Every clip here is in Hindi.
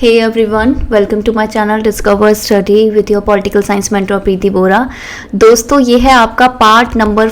Hey everyone, welcome to my channel Discover Study with your political science mentor प्रीति बोरा। दोस्तों ये है आपका पार्ट नंबर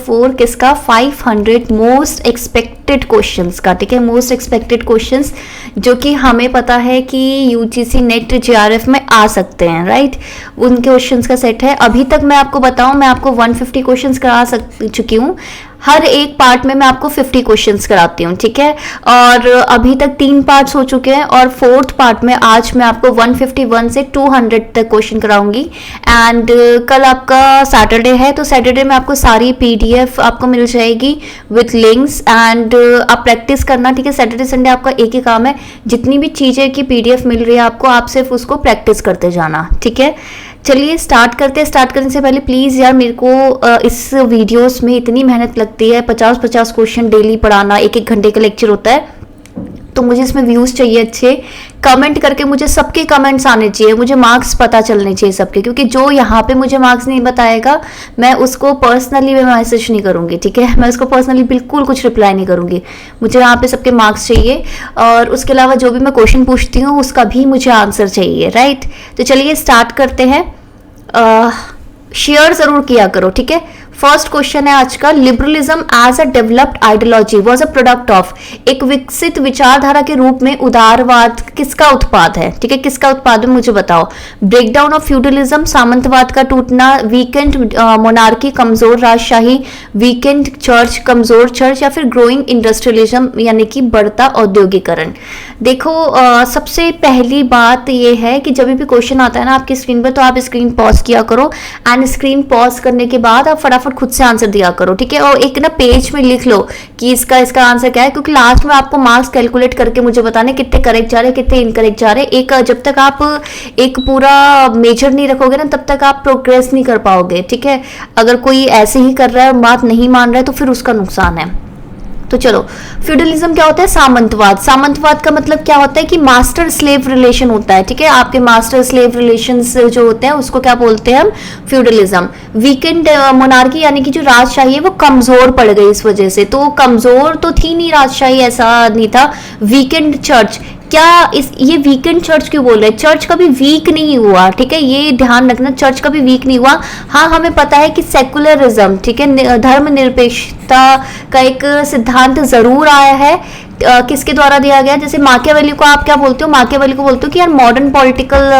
4 किसका 500 मोस्ट एक्सपेक्टेड क्वेश्चंस का। ठीक है, मोस्ट एक्सपेक्टेड क्वेश्चंस जो कि हमें पता है कि यूजीसी नेट जेआरएफ में आ सकते हैं, राइट। उनके क्वेश्चंस का सेट है। अभी तक मैं आपको बताऊं, मैं आपको 150 क्वेश्चंस करा चुकी हूँ। हर एक पार्ट में मैं आपको 50 क्वेश्चंस कराती हूँ, ठीक है। और अभी तक 3 पार्ट्स हो चुके हैं और 4th पार्ट में आज मैं आपको 151 से 200 तक क्वेश्चन कराऊंगी। एंड कल आपका सैटरडे है, तो सैटरडे में आपको सारी पीडीएफ आपको मिल जाएगी विथ लिंक्स। एंड आप प्रैक्टिस करना, ठीक है। सैटरडे संडे आपका एक ही काम है, जितनी भी चीज़ें की पीडीएफ मिल रही है आपको, आप सिर्फ उसको प्रैक्टिस करते जाना, ठीक है। चलिए स्टार्ट करते हैं। स्टार्ट करने से पहले प्लीज़ यार, मेरे को इस वीडियोस में इतनी मेहनत लगती है, 50-50 क्वेश्चन डेली पढ़ाना, 1-1 घंटे का लेक्चर होता है, तो मुझे इसमें व्यूज़ चाहिए अच्छे। कमेंट करके मुझे सबके कमेंट्स आने चाहिए, मुझे मार्क्स पता चलने चाहिए सबके, क्योंकि जो यहाँ पे मुझे मार्क्स नहीं बताएगा मैं उसको पर्सनली मैं मैसेज नहीं करूँगी, ठीक है। मैं उसको पर्सनली बिल्कुल कुछ रिप्लाई नहीं करूँगी। मुझे यहाँ पे सबके मार्क्स चाहिए और उसके अलावा जो भी मैं क्वेश्चन पूछती हूँ उसका भी मुझे आंसर चाहिए, राइट। तो चलिए स्टार्ट करते हैं। शेयर जरूर किया करो, ठीक है। फर्स्ट क्वेश्चन है आज का, liberalism as a developed ideology was a product of. एक विकसित विचारधारा के रूप में उदारवाद किसका उत्पाद है, ठीक है। किसका उत्पाद है मुझे बताओ। ब्रेकडाउन ऑफ फ्यूडलिज्म, सामंतवाद का टूटना, वीकेंड मोनार्की, कमजोर राजशाही, वीकेंड चर्च, कमजोर चर्च, या फिर ग्रोइंग इंडस्ट्रियलिज्म यानी कि बढ़ता औद्योगिकरण। देखो सबसे पहली बात यह है कि जब भी क्वेश्चन आता है ना आपकी स्क्रीन पर, तो आप स्क्रीन पॉज किया करो एंड स्क्रीन पॉज करने के बाद आप फटाफट खुद से आंसर दिया करो, ठीक है। और एक ना पेज में लिख लो कि इसका आंसर क्या है, क्योंकि लास्ट में आपको मार्क्स कैलकुलेट करके मुझे बताने कितने करेक्ट जा रहे हैं, कितने इनकरेक्ट जा रहे हैं। एक जब तक आप एक पूरा मेजर नहीं रखोगे ना, तब तक आप प्रोग्रेस नहीं कर पाओगे, ठीक है। अगर कोई ऐसे ही कर रहा है, बात नहीं मान रहा है, तो फिर उसका नुकसान है। तो चलो, फ्यूडलिज्म क्या होता है, सामंतवाद। सामंतवाद का मतलब क्या होता है कि मास्टर स्लेव रिलेशन होता है, ठीक है। आपके मास्टर स्लेव रिलेशंस जो होते हैं उसको क्या बोलते हैं हम, फ्यूडलिज्म। वीकेंड मोनार्की यानी कि जो राजशाही है वो कमजोर पड़ गई इस वजह से, तो कमजोर तो थी नहीं राजशाही, ऐसा नहीं था। वीकेंड चर्च, क्या ये वीकेंड चर्च क्यों बोल रहे हैं, चर्च कभी वीक नहीं हुआ, ठीक है। ये ध्यान रखना, चर्च कभी वीक नहीं हुआ। हाँ, हमें पता है कि सेकुलरिज्म, ठीक है, धर्मनिरपेक्षता का एक सिद्धांत जरूर आया है। किसके द्वारा दिया गया, जैसे माकियावेली को आप क्या बोलते हो, माकियावेली को बोलते हो कि यार मॉडर्न पॉलिटिकल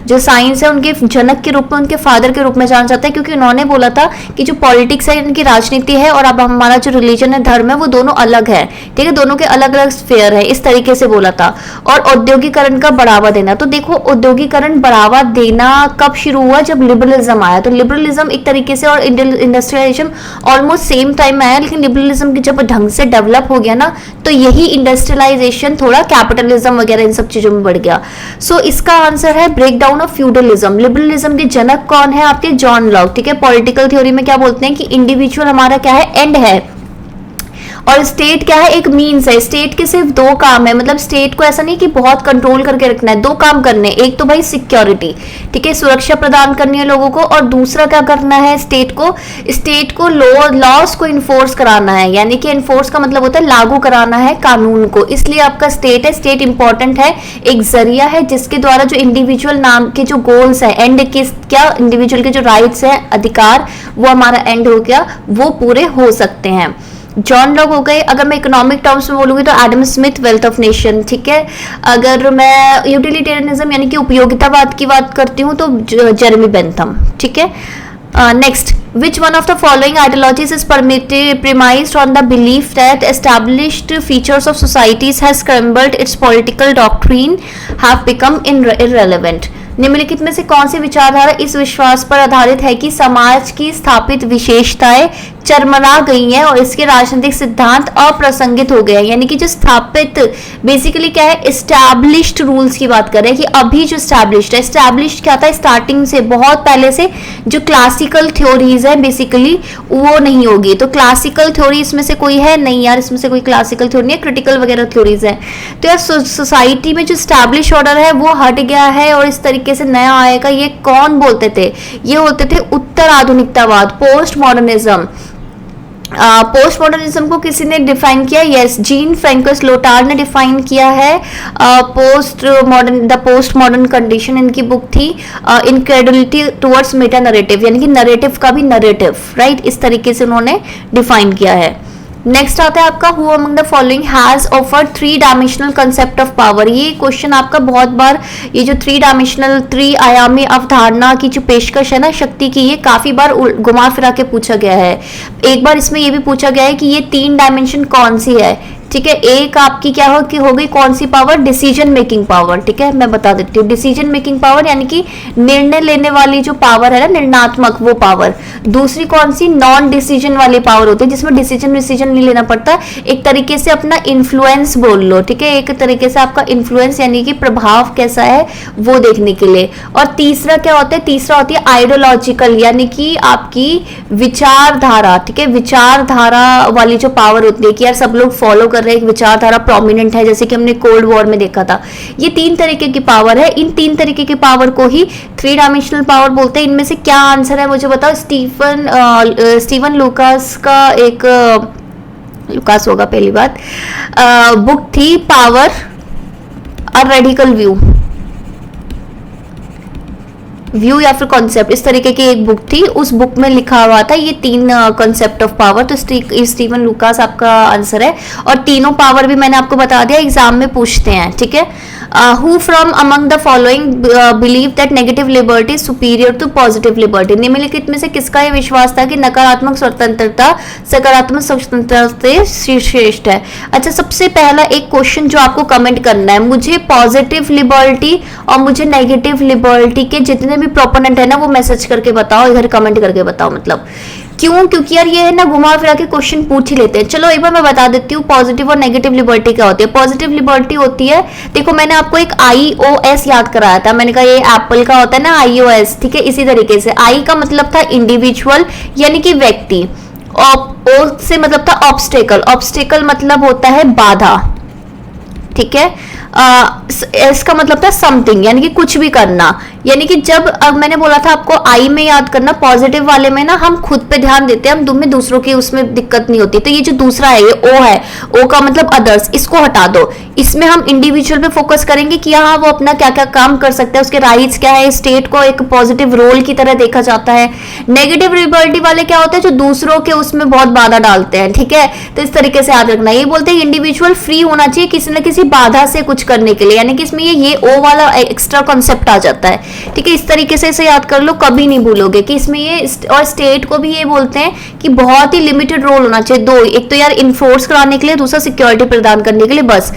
जो साइंस है उनके जनक के रूप में, उनके फादर के रूप में जाना जाता है, क्योंकि उन्होंने बोला था कि जो पॉलिटिक्स है, इनकी राजनीति है और अब हमारा जो रिलीजन है, धर्म है, वो दोनों अलग है, ठीक है। दोनों के अलग अलग स्फेयर है, इस तरीके से बोला था। और औद्योगिकरण का बढ़ावा देना, तो देखो औद्योगिकरण बढ़ावा देना कब शुरू हुआ, जब लिबरलिज्म आया। तो लिबरलिज्म एक तरीके से और इंडस्ट्रियलाइजेशन ऑलमोस्ट सेम टाइम में आया, लेकिन लिबरलिज्म की जब ढंग से डेवलप हो गया ना, तो यही इंडस्ट्रियलाइजेशन थोड़ा कैपिटलिज्म वगैरह इन सब चीजों में बढ़ गया। सो इसका आंसर है ब्रेकडाउन ऑफ फ्यूडलिज्म। लिबरलिज्म के जनक कौन है आपके, जॉन लॉक, ठीक है। पॉलिटिकल थ्योरी में क्या बोलते हैं कि इंडिविजुअल हमारा क्या है, एंड है, और स्टेट क्या है, एक मीन्स है। स्टेट के सिर्फ 2 काम है, मतलब स्टेट को ऐसा नहीं कि बहुत कंट्रोल करके रखना है, 2 काम करने, एक तो भाई सिक्योरिटी, ठीक है, सुरक्षा प्रदान करनी है लोगों को, और दूसरा क्या करना है, स्टेट को लॉस को इन्फोर्स कराना है, यानी कि इन्फोर्स का मतलब होता है लागू कराना है कानून को। इसलिए आपका स्टेट है, स्टेट इंपॉर्टेंट है, एक जरिया है जिसके द्वारा जो इंडिविजुअल नाम के जो गोल्स है, एंड के क्या, इंडिविजुअल के जो राइट्स है, अधिकार, वो हमारा एंड हो गया, वो पूरे हो सकते हैं। जॉन लॉक हो गए। अगर मैं इकोनॉमिक टर्म्स में बोलूंगी तो Adam Smith, wealth of nation, ठीक है। अगर मैं यूटिलिटेरियनिज्म यानी कि उपयोगितावाद की बात करती हूँ तो जेरेमी बेंथम, ठीक है। Next, which one of the following ideologies is premised on the belief that established features of societies has crumbled, its political doctrine have become irrelevant। निम्नलिखित में से कौन सी विचारधारा इस विश्वास पर आधारित है कि समाज की स्थापित विशेषताएं चरमरा गई हैं और इसके राजनीतिक सिद्धांत अप्रासंगिक हो गए हैं। यानी कि जो स्थापित, बेसिकली क्या है, एस्टैब्लिश्ड रूल्स की बात कर रहे हैं कि अभी जो एस्टैब्लिश्ड क्या था, स्टार्टिंग से बहुत पहले से जो क्लासिकल थ्योरीज है बेसिकली वो नहीं होगी। तो क्लासिकल थ्योरी इसमें से कोई है नहीं यार, इसमें से कोई क्लासिकल थ्योरी नहीं है, क्रिटिकल वगैरह थ्योरीज है। तो यार सोसाइटी में जो स्टैब्लिश ऑर्डर है वो हट गया है और इस तरीके से नया आएगा। ये कौन बोलते थे, ये होते थे उत्तर आधुनिकतावाद, पोस्ट मॉडर्निज्म। पोस्ट मॉडर्निज्म को किसी ने डिफाइन किया? यस, जीन फ्रैंकोस लोटार ने डिफाइन किया है। द पोस्ट मॉडर्न कंडीशन इनकी बुक थी। इनक्रेडुलिटी टुवर्ड्स मेटा नरेटिव, यानी कि नरेटिव का भी नरेटिव, राइट, इस तरीके से उन्होंने डिफाइन किया है। नेक्स्ट आता है आपका, who among the following has offered 3 dimensional concept of power. ये क्वेश्चन आपका बहुत बार, ये जो 3 डायमेंशनल 3 आयामी अवधारणा की जो पेशकश है ना शक्ति की, ये काफी बार घुमा फिरा के पूछा गया है। एक बार इसमें ये भी पूछा गया है कि ये 3 डायमेंशन कौन सी है, ठीक है। एक आपकी क्या हो गई कौन सी पावर? डिसीजन मेकिंग पावर, ठीक है, मैं बता देती हूँ। डिसीजन मेकिंग पावर यानी कि निर्णय लेने वाली जो पावर है ना, निर्णयात्मक, वो पावर। दूसरी कौन सी? नॉन डिसीजन वाली पावर होती है, जिसमें डिसीजन नहीं लेना पड़ता, एक तरीके से अपना इन्फ्लुएंस बोल लो, ठीक है, एक तरीके से आपका इन्फ्लुएंस यानी कि प्रभाव कैसा है वो देखने के लिए। और तीसरा क्या होता है? तीसरा होती है आइडियोलॉजिकल, यानी कि आपकी विचारधारा, ठीक है, विचारधारा वाली जो पावर होती है कि यार सब लोग फॉलो कर रहे हैं, एक विचारधारा प्रोमिनेंट है, जैसे कि हमने कोल्ड वॉर में देखा था। ये 3 तरीके की पावर है। इन 3 तरीके की पावर को ही 3 डायमेंशनल पावर बोलते हैं। इनमें से क्या आंसर है मुझे बताओ। स्टीवन लुकास का एक लुकास होगा पहली बात, बुक थी पावर अ रेडिकल व्यू या फिर कॉन्सेप्ट, इस तरीके की एक बुक थी। उस बुक में लिखा हुआ था ये 3 कॉन्सेप्ट ऑफ पावर। तो स्टीवन लुकास आपका आंसर है। और तीनों पावर भी मैंने आपको बता दिया, एग्जाम में पूछते हैं, ठीक है। Who from among the following believe that negative liberty is superior to positive liberty. निम्नलिखित में से किसका यह विश्वास था कि नकारात्मक स्वतंत्रता सकारात्मक स्वतंत्रता से श्रेष्ठ है? अच्छा, सबसे पहला एक क्वेश्चन जो आपको कमेंट करना है, मुझे पॉजिटिव लिबर्टी और मुझे नेगेटिव लिबर्टी के जितने भी प्रोपोनेंट है ना वो मैसेज करके बताओ, इधर कमेंट करके बताओ। मतलब क्यों? क्योंकि यार ये है ना घुमा फिरा के क्वेश्चन पूछ ही लेते हैं। चलो एक बार मैं बता देती हूँ पॉजिटिव और नेगेटिव लिबर्टी क्या होती है। पॉजिटिव लिबर्टी होती है, देखो मैंने आपको एक iOS याद कराया था, मैंने कहा ये एप्पल का होता है ना iOS, ठीक है। इसी तरीके से आई का मतलब था इंडिविजुअल यानी कि व्यक्ति, ओ से मतलब था ऑब्स्टेकल, ऑब्स्टेकल मतलब होता है बाधा, ठीक है। इसका मतलब था समथिंग यानी कि कुछ भी करना, यानी कि जब मैंने बोला था आपको आई में याद करना, पॉजिटिव वाले में ना हम खुद पे ध्यान देते हैं, हम में दूसरों की उसमें दिक्कत नहीं होती। तो ये जो दूसरा है ये ओ है, ओ का मतलब अदर्स, इसको हटा दो। इसमें हम इंडिविजुअल पे फोकस करेंगे कि हाँ वो अपना क्या क्या काम कर सकता है, उसके राइट्स क्या है, स्टेट को एक पॉजिटिव रोल की तरह देखा जाता है। नेगेटिव लिबर्टी वाले क्या होते हैं? जो दूसरों के उसमें बहुत बाधा डालते हैं, ठीक है। तो इस तरीके से याद रखना, ये बोलते हैं इंडिविजुअल फ्री होना चाहिए किसी न किसी बाधा से कुछ करने के लिए, यानी कि इसमें ये ओ वाला एक्स्ट्रा कॉन्सेप्ट आ जाता है, ठीक है। इस तरीके से इसे याद कर लो, कभी नहीं भूलोगे कि इसमें ये। और स्टेट को भी ये बोलते हैं कि बहुत ही लिमिटेड रोल होना चाहिए, 2, एक तो यार इन्फोर्स कराने के लिए, दूसरा सिक्योरिटी प्रदान करने के लिए, बस।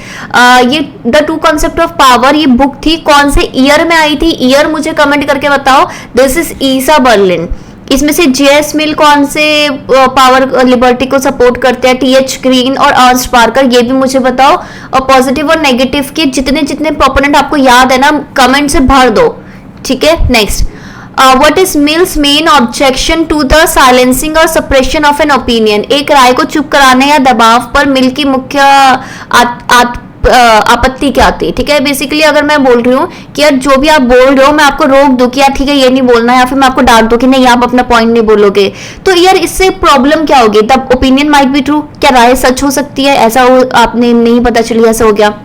ये द 2 कॉन्सेप्ट ऑफ पावर ये बुक थी, कौन से ईयर में आई थी? ईयर मुझे कमेंट करके बताओ। This is Isa Berlin. इसमें से जेएस मिल कौन से पावर लिबर्टी को सपोर्ट करते हैं? टीएच ग्रीन और अर्न्स्ट पार्कर, ये भी मुझे बताओ। और पॉजिटिव और नेगेटिव के जितने जितने प्रोपोनेंट आपको याद है ना, कमेंट से भर दो, ठीक है। Next, what is Mill's main objection to the silencing और सप्रेशन ऑफ एन ओपिनियन। एक राय को चुप कराने या दबाव पर मिल की मुख्य आपत्ति क्या आती है, ठीक है। बेसिकली अगर मैं बोल रही हूँ कि यार जो भी आप बोल रहे हो मैं आपको रोक दूं कि यार ठीक है ये नहीं बोलना है, या फिर मैं आपको डांट दूं कि नहीं आप अपना पॉइंट नहीं बोलोगे, तो यार इससे प्रॉब्लम क्या होगी? The opinion might be true, क्या राय सच हो सकती है? ऐसा हो आपने नहीं पता चली, ऐसा हो गया।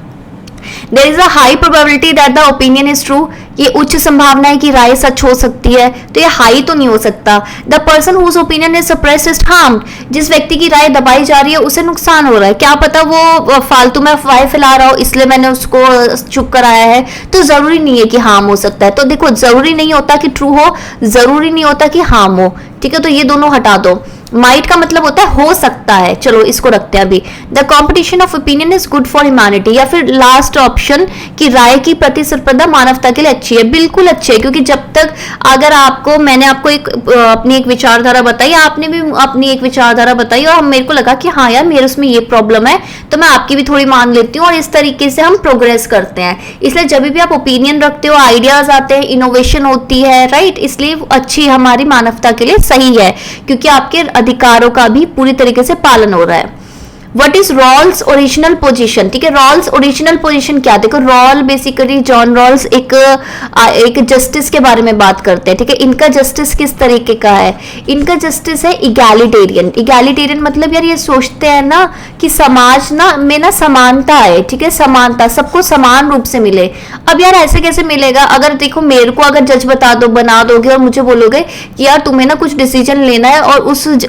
There is a high probability that the opinion is true. ये उच्च संभावना है कि राय सच हो सकती है, तो ये हाई तो नहीं हो सकता। The person whose opinion is suppressed is harmed. जिस व्यक्ति की राय दबाई जा रही है उसे नुकसान हो रहा है। क्या पता वो फालतू में अफवाहें फैला रहा हो इसलिए मैंने उसको चुप कराया है, तो जरूरी नहीं है कि हार्म हो सकता है। तो देखो जरूरी नहीं होता कि ट्रू हो, जरूरी नहीं होता कि हार्म हो, ठीक है। तो ये दोनों हटा दो। माइट का मतलब होता है हो सकता है, चलो इसको रखते हैं अभी। The competition of opinion is good for humanity, या फिर लास्ट ऑप्शन कि राय की प्रतिस्पर्धा मानवता के लिए अच्छी है। बिल्कुल अच्छी है, क्योंकि जब तक अगर आपको मैंने आपको अपनी एक विचारधारा बताई, आपने भी अपनी एक विचारधारा बताई, और मेरे को लगा कि हाँ यार मेरे उसमें ये प्रॉब्लम है, तो मैं आपकी भी थोड़ी मान लेती हूँ, और इस तरीके से हम प्रोग्रेस करते हैं। इसलिए जब भी आप ओपिनियन रखते हो, आइडियाज आते हैं, इनोवेशन होती है, राइट। इसलिए अच्छी हमारी मानवता के लिए सही है, क्योंकि आपके अधिकारों का भी पूरी तरीके से पालन हो रहा है। What is Rawls original position, ठीक है। रॉल्स ओरिजिनल पोजीशन क्या, देखो रॉल बेसिकली जॉन रॉल्स एक जस्टिस के बारे में बात करते हैं, ठीक है। इनका जस्टिस किस तरीके का है, इनका जस्टिस है इगैलिटेरियन। इगैलिटेरियन मतलब यार ये सोचते हैं ना कि समाज ना में ना समानता है, ठीक है, समानता, सबको समान रूप से मिले। अब यार ऐसे कैसे मिलेगा, अगर देखो मेरे को अगर जज बना दोगे और मुझे बोलोगे कि यार तुम्हें ना कुछ डिसीजन लेना है और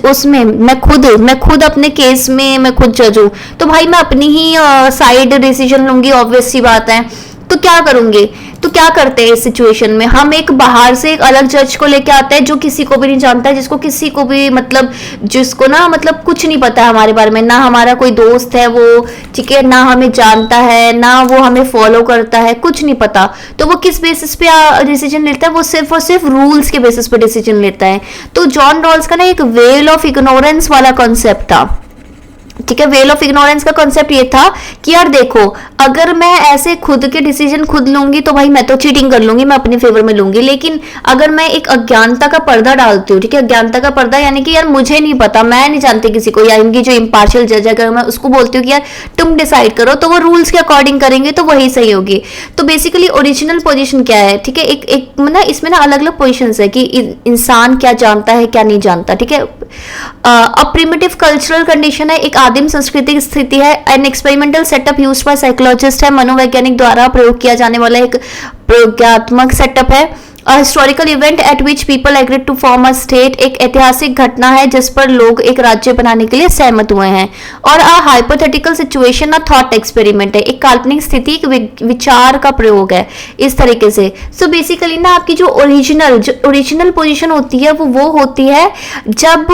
उसमें मैं खुद अपने केस में मैं खुद जज हूं, तो भाई मैं अपनी ही साइड डिसीजन लूंगी, ऑब्वियस सी बात है। तो क्या करूंगी, तो क्या करते हैं इस सिचुएशन में, हम एक बाहर से एक अलग जज को लेके आते हैं जो किसी को भी नहीं जानता है, जिसको किसी को भी मतलब जिसको ना मतलब कुछ नहीं पता है हमारे बारे में, ना हमारा कोई दोस्त है वो, ठीक है, ना हमें जानता है, ना वो हमें फॉलो करता है, कुछ नहीं पता। तो वो किस बेसिस पे डिसीजन लेता है, वो सिर्फ और सिर्फ रूल्स के बेसिस पे डिसीजन लेता है। तो जॉन रॉल्स का ना एक वेल ऑफ इग्नोरेंस वाला कॉन्सेप्ट था, ठीक है। वेल ऑफ इग्नोरेंस का कॉन्सेप्ट ये था कि यार देखो अगर मैं ऐसे खुद के डिसीजन खुद लूंगी तो भाई मैं तो चीटिंग कर लूंगी, मैं अपने फेवर में लूंगी। लेकिन अगर मैं एक अज्ञानता का पर्दा डालती हूँ, ठीक है, अज्ञानता का पर्दा यानी कि यार मुझे नहीं पता, मैं नहीं जानती किसी को, या इनकी जो इम्पार्शियल जज है अगर मैं उसको बोलती हूँ कि यार तुम डिसाइड करो, तो वो रूल्स के अकॉर्डिंग करेंगे तो वही सही होगी। तो बेसिकली ओरिजिनल पोजिशन क्या है, ठीक है, एक ना इसमें ना अलग अलग पोजिशन है कि इंसान क्या जानता है क्या नहीं जानता, ठीक है। प्रिमिटिव कल्चरल कंडीशन है, एक आदिम सांस्कृतिक स्थिति है। An experimental setup used by psychologist है, मनोवैज्ञानिक द्वारा प्रयोग किया जाने वाला एक प्रयोगात्मक सेटअप है। Historical event at which people agreed to form a state, एक ऐतिहासिक घटना है जिस पर लोग एक राज्य बनाने के लिए सहमत हुए हैं। और a hypothetical situation a thought experiment है, एक काल्पनिक स्थिति एक विचार का प्रयोग है, इस तरीके से। सो बेसिकली ना आपकी जो ओरिजिनल पोजीशन होती है वो होती है जब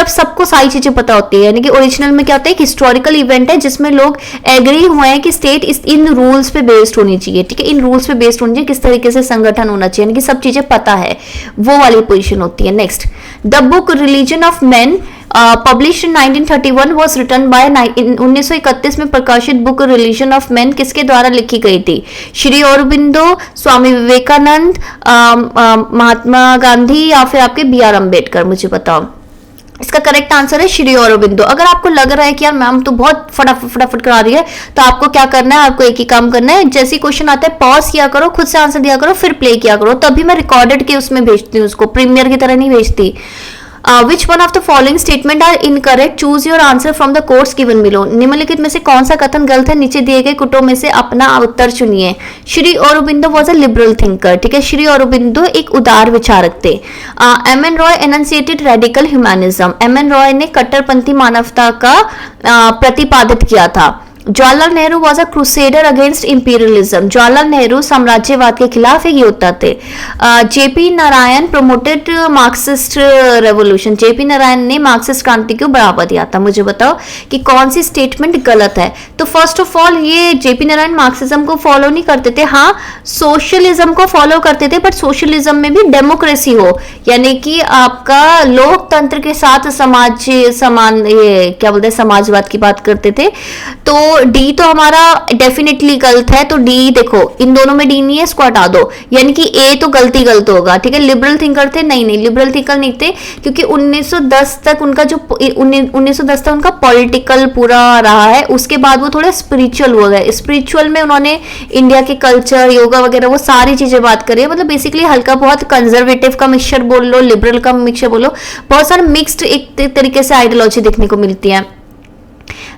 सबको सारी चीजें पता होती है, यानी कि ओरिजिनल में क्या होता है, एक हिस्टोरिकल इवेंट है जिसमें लोग एग्री हुए हैं कि स्टेट इन रूल्स पे बेस्ड होनी चाहिए, ठीक है, इन रूल्स पे बेस्ड होनी चाहिए, किस तरीके से संगठन होना चाहिए, यानी कि सब चीजें पता है, वो वाली पोजीशन होती है। Next, the book religion of man published in 1931 was written by 1931 में प्रकाशित बुक रिलीजन ऑफ मैन किसके द्वारा लिखी गई थी, श्री अरबिंदो, स्वामी विवेकानंद, महात्मा गांधी या फिर आपके बी आर अम्बेडकर, मुझे बताओ। इसका करेक्ट आंसर है श्री अरबिंदो। अगर आपको लग रहा है कि यार मैम तो बहुत फटाफट करा रही है, तो आपको क्या करना है, आपको एक ही काम करना है, जैसे क्वेश्चन आता है पॉज किया करो, खुद से आंसर दिया करो, फिर प्ले किया करो, तभी मैं रिकॉर्डेड के उसमें भेजती हूँ, उसको प्रीमियर की तरह नहीं भेजती। Which one of the following statement are incorrect? Choose your answer from the quotes given below. निम्नलिखित में से कौन सा कथन गलत है, नीचे दिए गए कुटों में से अपना उत्तर चुनिए। Shri Aurobindo was a liberal thinker, ठीक है, श्री अरबिंदो एक उदार विचारक थे। M N Roy enunciated radical humanism, M N Roy ने कट्टरपंथी मानवता का प्रतिपादित किया था। Jawaharlal Nehru was a crusader against imperialism, Jawaharlal Nehru साम्राज्यवाद के खिलाफ एक योद्धा थे। JP Narayan promoted Marxist revolution, JP Narayan ने मार्क्सिस्ट क्रांति को बढ़ावा दिया था। मुझे बताओ कि कौन सी स्टेटमेंट गलत है। तो फर्स्ट ऑफ ऑल ये जेपी नारायण मार्क्सिज्म को फॉलो नहीं करते थे, हाँ सोशलिज्म को फॉलो करते थे, बट सोशलिज्म में भी डेमोक्रेसी हो, यानी कि आपका लोकतंत्र के साथ ये क्या बोलते हैं समाजवाद की बात करते थे। तो डी तो हमारा डेफिनेटली गलत है, तो डी देखो इन दोनों में डी नहीं है, इसको हटा दो, यानी कि ए तो गलत होगा, ठीक है। लिबरल थिंकर थे, नहीं लिबरल थिंकर नहीं थे, क्योंकि 1910 तक उनका जो 1910 तक उनका पॉलिटिकल पूरा रहा है, उसके बाद वो थोड़ा स्पिरिचुअल हो गए। स्पिरिचुअल में उन्होंने इंडिया के कल्चर, योगा वगैरह वो सारी चीजें बात करी है, मतलब बेसिकली हल्का बहुत कंजर्वेटिव का मिक्सचर बोल लो, लिबरल का मिक्सचर बोलो, बहुत सारे मिक्स्ड एक तरीके से आइडियोलॉजी देखने को मिलती है।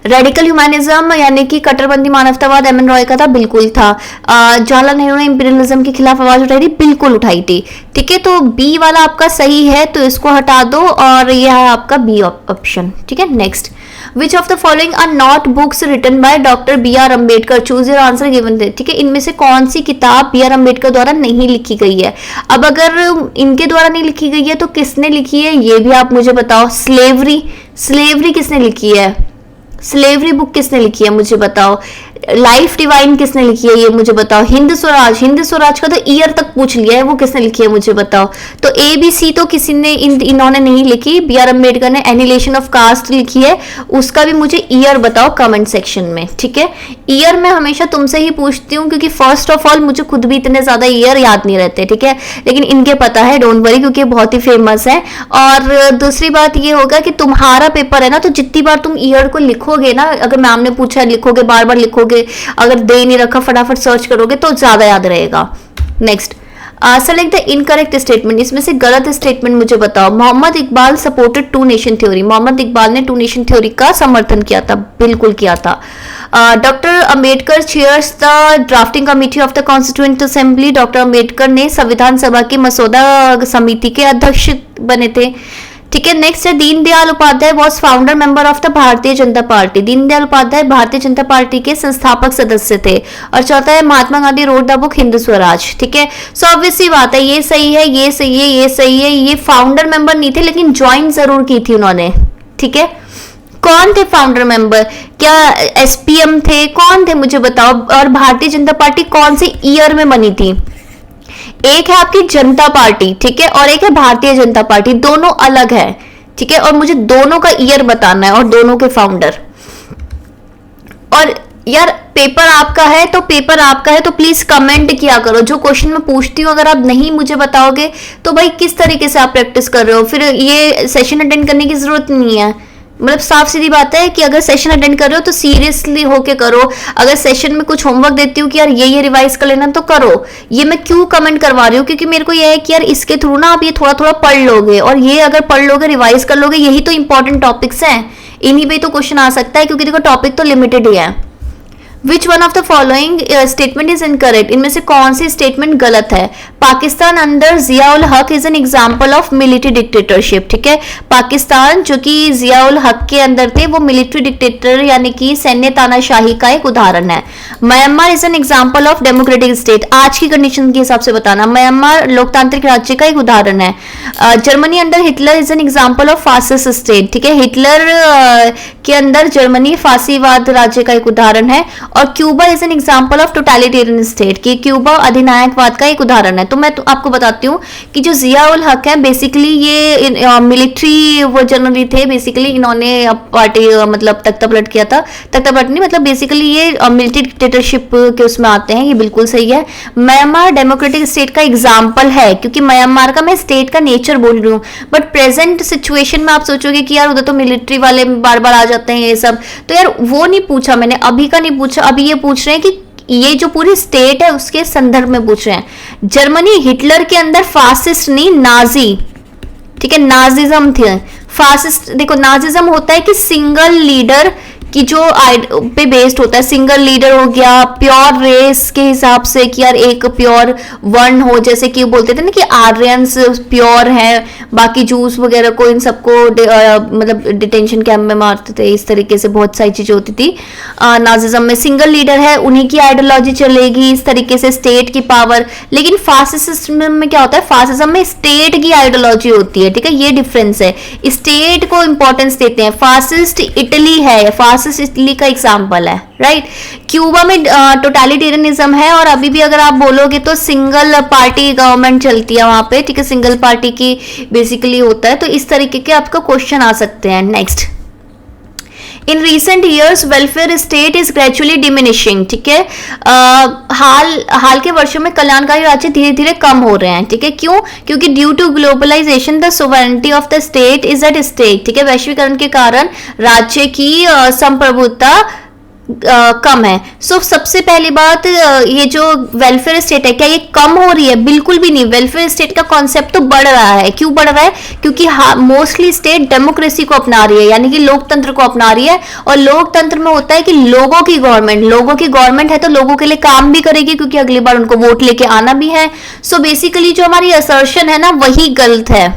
रेडिकल ह्यूमैनिज्म यानी कि कट्टरपंथी मानवतावाद एम एन रॉय का था, बिल्कुल था। जवाहरलाल नेहरू ने इंपीरियलिज्म के खिलाफ आवाज उठाई थी, बिल्कुल उठाई थी, ठीक है। तो बी वाला आपका सही है, तो इसको हटा दो और यह है आपका बी ऑप्शन, ठीक है। Next, which of the following are not books written by doctor B R Ambedkar, choose your answer given, ठीक है। इनमें से कौन सी किताब बी आर अम्बेडकर द्वारा नहीं लिखी गई है। अब अगर इनके द्वारा नहीं लिखी गई है तो किसने लिखी है ये भी आप मुझे बताओ। स्लेवरी किसने लिखी है, स्लेवरी बुक किसने लिखी है मुझे बताओ। लाइफ डिवाइन किसने लिखी है ये मुझे बताओ। हिंद स्वराज, हिंद स्वराज का तो ईयर तक पूछ लिया है, वो किसने लिखी है मुझे बताओ। तो ए बी सी तो किसी ने इन्होंने नहीं लिखी। बी आर अम्बेडकर ने एनिलेशन ऑफ कास्ट लिखी है, उसका भी मुझे ईयर बताओ कमेंट सेक्शन में, ठीक है। ईयर मैं हमेशा तुमसे ही पूछती हूँ क्योंकि फर्स्ट ऑफ ऑल मुझे खुद भी इतने ज्यादा ईयर याद नहीं रहते, ठीक है, लेकिन इनके पता है, डोंट वरी, क्योंकि बहुत ही फेमस है। और दूसरी बात ये होगा कि तुम्हारा पेपर है ना, तो जितनी बार तुम ईयर को लिखोगे ना, अगर मैम ने पूछा लिखोगे, बार बार लिखोगे, अगर दे नहीं रखा फटाफट सर्च करोगे तो ज्यादा याद रहेगा। Next, select the incorrect statement, इसमें से गलत स्टेटमेंट मुझे बताओ। Mohammad Iqbal supported two nation theory, Mohammad Iqbal ने टू नेशन थ्योरी का समर्थन किया था, बिल्कुल किया था। Doctor Ambedkar chairs the drafting committee of the constituent assembly, doctor Ambedkar ने संविधान सभा की मसौदा समिति के अध्यक्ष बने थे, ठीक है। नेक्स्ट है Deendayal Upadhyay was founder member of the Bharatiya Janata party, Deendayal Upadhyay भारतीय जनता पार्टी के संस्थापक सदस्य थे। और चौथा है Mahatma Gandhi wrote the book Hind Swaraj, ठीक है। सो ऑब्वियसली बात है, ये सही है, ये सही है, ये सही है। ये फाउंडर मेंबर नहीं थे लेकिन ज्वाइन जरूर की थी उन्होंने, ठीक है। कौन थे फाउंडर मेंबर, क्या एसपीएम थे, कौन थे मुझे बताओ। और भारतीय जनता पार्टी कौन से ईयर में बनी थी। एक है आपकी जनता पार्टी, ठीक है, और एक है भारतीय जनता पार्टी, दोनों अलग है, ठीक है। और मुझे दोनों का ईयर बताना है और दोनों के फाउंडर। और यार पेपर आपका है तो पेपर आपका है तो प्लीज कमेंट किया करो। जो क्वेश्चन मैं पूछती हूँ अगर आप नहीं मुझे बताओगे तो भाई किस तरीके से आप प्रैक्टिस कर रहे हो, फिर ये सेशन अटेंड करने की जरूरत नहीं है। मतलब साफ सीधी बात है कि अगर सेशन अटेंड कर रहे हो तो सीरियसली होके करो। अगर सेशन में कुछ होमवर्क देती हूँ कि यार ये रिवाइज कर लेना तो करो। ये मैं क्यों कमेंट करवा रही हूँ, क्योंकि मेरे को ये है कि यार इसके थ्रू ना आप ये थोड़ा थोड़ा पढ़ लोगे, और ये अगर पढ़ लोगे रिवाइज कर लोगे, यही तो इंपॉर्टेंट टॉपिक्स हैं, इन्हीं पे तो क्वेश्चन आ सकता है, क्योंकि देखो टॉपिक तो लिमिटेड ही है। Which one of the following statement is incorrect, इनमें से कौन सी स्टेटमेंट गलत है। Pakistan under Jiya ul Haq is an example of military dictatorship, ठीक है। पाकिस्तान जो कि जिया उल हक के अंदर थे वो मिलिट्री डिक्टेटर यानी कि सैन्य तानाशाही का एक उदाहरण है। Myanmar is an example of democratic state, आज की कंडीशन के हिसाब से बताना, म्यांमार लोकतांत्रिक राज्य का एक उदाहरण है। Germany under Hitler is an example of fascist state, ठीक है। हिटलर के अंदर जर्मनी फांसीवाद राज्य का एक उदाहरण है। और Cuba is an example of totalitarian state, कि क्यूबा अधिनायकवाद का एक उदाहरण है। तो मैं आपको बताती हूँ कि जो जिया उल हक है बेसिकली ये मिलिट्री वो जनरली थे, बेसिकली इन्होंने पार्टी मतलब तख्ता पलट किया था, तख्ता पलट नहीं मतलब बेसिकली ये मिलिट्री डिक्टेटरशिप के उसमें आते हैं, ये बिल्कुल सही है। म्यांमार डेमोक्रेटिक स्टेट का एग्जाम्पल है, क्योंकि म्यांमार का मैं स्टेट का नेचर बोल रही हूँ, बट प्रेजेंट सिचुएशन में आप सोचोगे कि यार उधर तो मिलिट्री वाले बार बार आ जाते हैं ये सब, तो यार वो नहीं पूछा मैंने, अभी का नहीं पूछा, अभी ये पूछ रहे हैं कि ये जो पूरी स्टेट है उसके संदर्भ में पूछ रहे हैं। जर्मनी हिटलर के अंदर फासिस्ट नहीं नाजी, ठीक है, नाजिज्म थे। फासिस्ट देखो नाजिज्म होता है कि सिंगल लीडर की जो पे बेस्ड होता है, सिंगल लीडर हो गया, प्योर रेस के हिसाब से कि यार एक प्योर वर्ण हो, जैसे कि बोलते थे ना कि आर्यंस प्योर है, बाकी जूस वगैरह को इन सबको मतलब डिटेंशन कैंप में मारते थे, इस तरीके से बहुत सारी चीजें होती थी। नाजिज्म में सिंगल लीडर है, उन्हीं की आइडियोलॉजी चलेगी, इस तरीके से स्टेट की पावर। लेकिन फासिज्म में क्या होता है, फासिज्म में स्टेट की आइडियोलॉजी होती है, ठीक है, ये डिफरेंस है, स्टेट को इंपॉर्टेंस देते हैं। फासिस्ट इटली है, फासिस्ट इटली का एग्जांपल है, राइट। क्यूबा में टोटलिटेरियनिज्म है, और अभी भी अगर आप बोलोगे तो सिंगल पार्टी गवर्नमेंट चलती है वहां पे, ठीक है, सिंगल पार्टी की बेसिकली होता है। तो इस तरीके के आपका क्वेश्चन आ सकते हैं। Next, in recent years welfare state is gradually diminishing, ठीक है। हाल के वर्षों में कल्याणकारी राज्य धीरे धीरे कम हो रहे हैं, ठीक है। क्यों? क्योंकि due to globalization the sovereignty of the state is at stake, ठीक है। वैश्वीकरण के कारण राज्य की संप्रभुता कम है। सो सबसे पहली बात, ये जो वेलफेयर स्टेट है क्या ये कम हो रही है? बिल्कुल भी नहीं। वेलफेयर स्टेट का कॉन्सेप्ट तो बढ़ रहा है। क्यों बढ़ रहा है? क्योंकि मोस्टली स्टेट डेमोक्रेसी को अपना रही है, यानी कि लोकतंत्र को अपना रही है। और लोकतंत्र में होता है कि लोगों की गवर्नमेंट है तो लोगों के लिए काम भी करेगी, क्योंकि अगली बार उनको वोट लेके आना भी है। सो बेसिकली जो हमारी असर्शन है ना वही गलत है।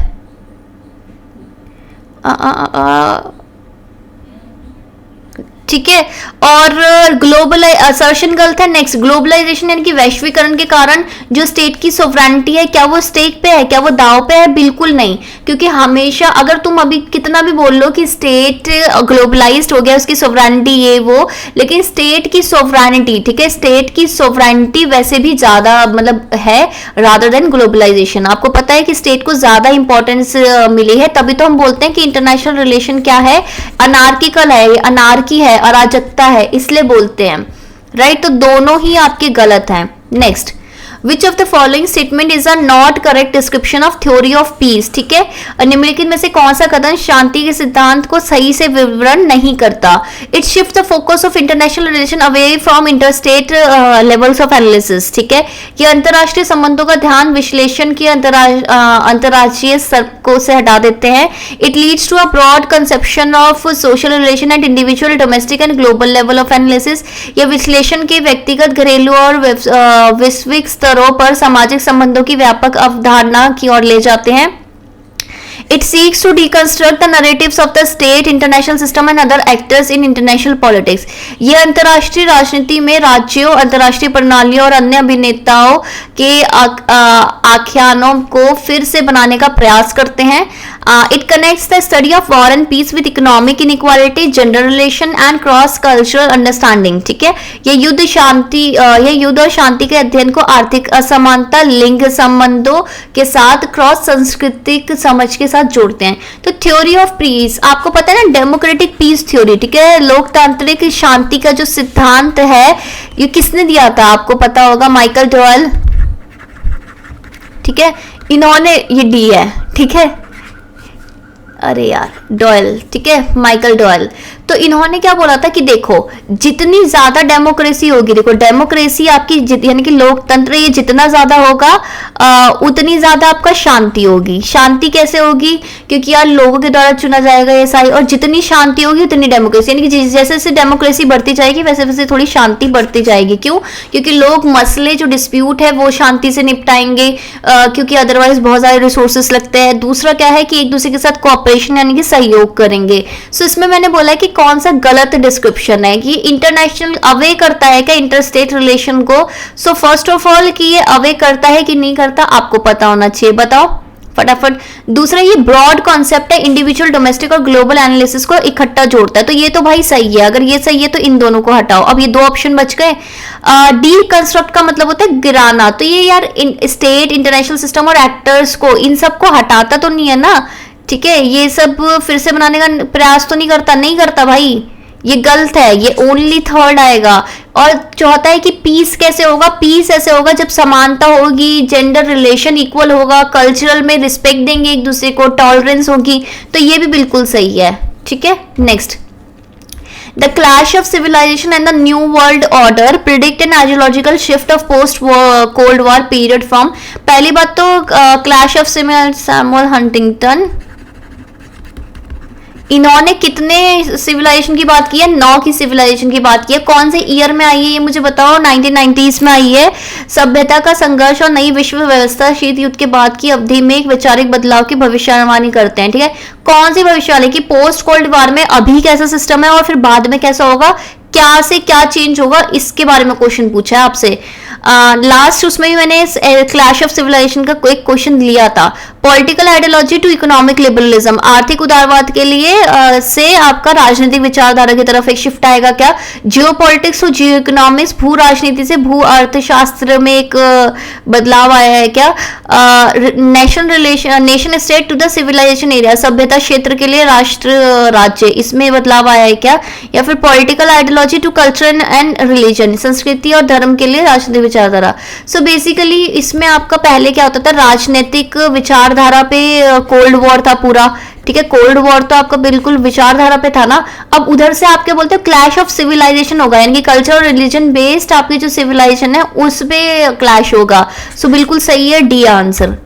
ठीक है। और ग्लोबल असर्शन गलत है। नेक्स्ट, ग्लोबलाइजेशन यानी कि वैश्वीकरण के कारण जो स्टेट की सोवरेनिटी है, क्या वो स्टेक पे है, क्या वो दाव पे है? बिल्कुल नहीं, क्योंकि हमेशा अगर तुम अभी कितना भी बोल लो कि स्टेट ग्लोबलाइज्ड हो गया, उसकी सोवरेनिटी ये वो, लेकिन स्टेट की सोवरेनिटी, ठीक है, स्टेट की सोवरेनिटी वैसे भी ज्यादा मतलब है रादर देन ग्लोबलाइजेशन। आपको पता है कि स्टेट को ज्यादा इंपॉर्टेंस मिली है, तभी तो हम बोलते हैं कि इंटरनेशनल रिलेशन क्या है, अनार्किकल है, अनार्की है, अराजकता है, इसलिए बोलते हैं, राइट। तो दोनों ही आपके गलत हैं। Next, which of the following statement is a not correct description of theory of peace, ठीक है। निम्नलिखित में से कौन सा कथन शांति के सिद्धांत को सही से विवरण नहीं करता? It shift the focus of international relation away from interstate levels of analysis, ठीक है। ये अंतरराष्ट्रीय संबंधों का ध्यान विश्लेषण की अंतरराष्ट्रीय स्तर से हटा देते हैं। It leads to a broad conception of social relation at individual, domestic and global level of analysis. यह विश्लेषण के व्यक्तिगत, घरेलू और वैश्विक स्तरों पर सामाजिक संबंधों की व्यापक अवधारणा की ओर ले जाते हैं। It seeks to deconstruct the narratives of the state, international system and other actors in international politics. ये अंतर्राष्ट्रीय राजनीति में राज्यों, अंतर्राष्ट्रीय प्रणालियों और अन्य अभिनेताओं के आख्यानों को फिर से बनाने का प्रयास करते हैं। It connects the study of war and peace with economic inequality, gender relation and cross cultural understanding, ठीक है। ये युद्ध और शांति के अध्ययन को आर्थिक असमानता, लिंग संबंधों के साथ क्रॉस सांस्कृतिक समझ के साथ जोड़ते हैं। तो थ्योरी ऑफ पीस, आपको पता है ना, डेमोक्रेटिक पीस थ्योरी, ठीक है, लोकतांत्रिक शांति का जो सिद्धांत है, ये किसने दिया था? आपको पता होगा, माइकल डॉयल, ठीक है। इन्होंने, ये डी है, ठीक है, अरे यार, डॉयल, ठीक है, माइकल डॉयल। तो इन्होंने क्या बोला था कि देखो, जितनी ज्यादा डेमोक्रेसी होगी, देखो डेमोक्रेसी आपकी यानी कि लोकतंत्र, ये जितना ज्यादा होगा उतनी ज्यादा आपका शांति होगी। शांति कैसे होगी? क्योंकि यार लोगों के द्वारा चुना जाएगा ये सारी, और जितनी शांति होगी उतनी डेमोक्रेसी, यानी कि जैसे जैसे डेमोक्रेसी बढ़ती जाएगी वैसे वैसे थोड़ी शांति बढ़ती जाएगी। क्यों? क्योंकि लोग मसले जो डिस्प्यूट है वो शांति से निपटाएंगे, क्योंकि अदरवाइज बहुत सारे रिसोर्सेस लगते हैं। दूसरा क्या है कि एक दूसरे के साथ कोऑपरेशन यानी कि सहयोग करेंगे। सो इसमें मैंने बोला कि कौन सा गलत डिस्क्रिप्शन है कि इंटरनेशनल अवे करता है क्या इंटरस्टेट रिलेशन को? सो फर्स्ट ऑफ ऑल कि ये अवे करता है कि नहीं करता, आपको पता होना चाहिए, बताओ फटाफट। दूसरा, ये ब्रॉड कॉन्सेप्ट है, इंडिविजुअल, डोमेस्टिक और ग्लोबल एनालिसिस को इकट्ठा जोड़ता है, तो ये तो भाई सही है। अगर ये सही है तो इन दोनों को हटाओ। अब ये दो ऑप्शन बच गए। डी कंस्ट्रक्ट का मतलब होता है गिराना, तो ये यार स्टेट, इंटरनेशनल सिस्टम और एक्टर्स को, इन सबको हटाता तो नहीं है ना, ठीक है, ये सब फिर से बनाने का प्रयास तो नहीं करता भाई, ये गलत है, ये ओनली थर्ड आएगा। और चौथा है कि पीस कैसे होगा? पीस ऐसे होगा जब समानता होगी, जेंडर रिलेशन इक्वल होगा, कल्चरल में रिस्पेक्ट देंगे एक दूसरे को, टॉलरेंस होगी, तो ये भी बिल्कुल सही है, ठीक है। Next, The clash of civilization and the new world order predict an ideological shift of post-Cold War period from, पहली बात तो clash of सैमुअल हंटिंगटन, इन्होंने कितने सिविलाइजेशन की बात की है? 9 की सिविलाइजेशन की बात की है। कौन से ईयर में आई है ये मुझे बताओ? 1990s में आई है। सभ्यता का संघर्ष और नई विश्व व्यवस्था शीत युद्ध के बाद की अवधि में एक वैचारिक बदलाव की भविष्यवाणी करते हैं, ठीक है। कौन सी भविष्यवाणी की? पोस्ट कोल्ड वॉर में अभी कैसा सिस्टम है और फिर बाद में कैसा होगा, क्या से क्या चेंज होगा, इसके बारे में क्वेश्चन पूछा है आपसे। लास्ट उसमें भी मैंने क्लैश ऑफ सिविलाइजेशन का एक क्वेश्चन लिया था। Political ideology to economic liberalism, आर्थिक उदारवाद के लिए से आपका राजनीतिक विचारधारा की तरफ एक शिफ्ट आएगा क्या? Geopolitics to geoeconomics, भू राजनीति से भू अर्थशास्त्र में एक बदलाव आया है क्या? Nation state to the civilization area, सभ्यता क्षेत्र के लिए राष्ट्र राज्य, इसमें बदलाव आया है क्या? या फिर political ideology to culture and religion, संस्कृति और धर्म के लिए राजनीतिक विचारधारा। सो बेसिकली इसमें आपका पहले क्या होता था, राजनीतिक विचारधारा पे कोल्ड वॉर था पूरा, ठीक है। कोल्ड वॉर तो आपका बिल्कुल विचारधारा पे था ना। अब उधर से आपके बोलते हैं क्लैश ऑफ सिविलाइजेशन होगा, यानी कि कल्चर और रिलीजन बेस्ड आपकी जो सिविलाइजेशन है उस पे क्लैश होगा। सो बिल्कुल सही है, डी आंसर।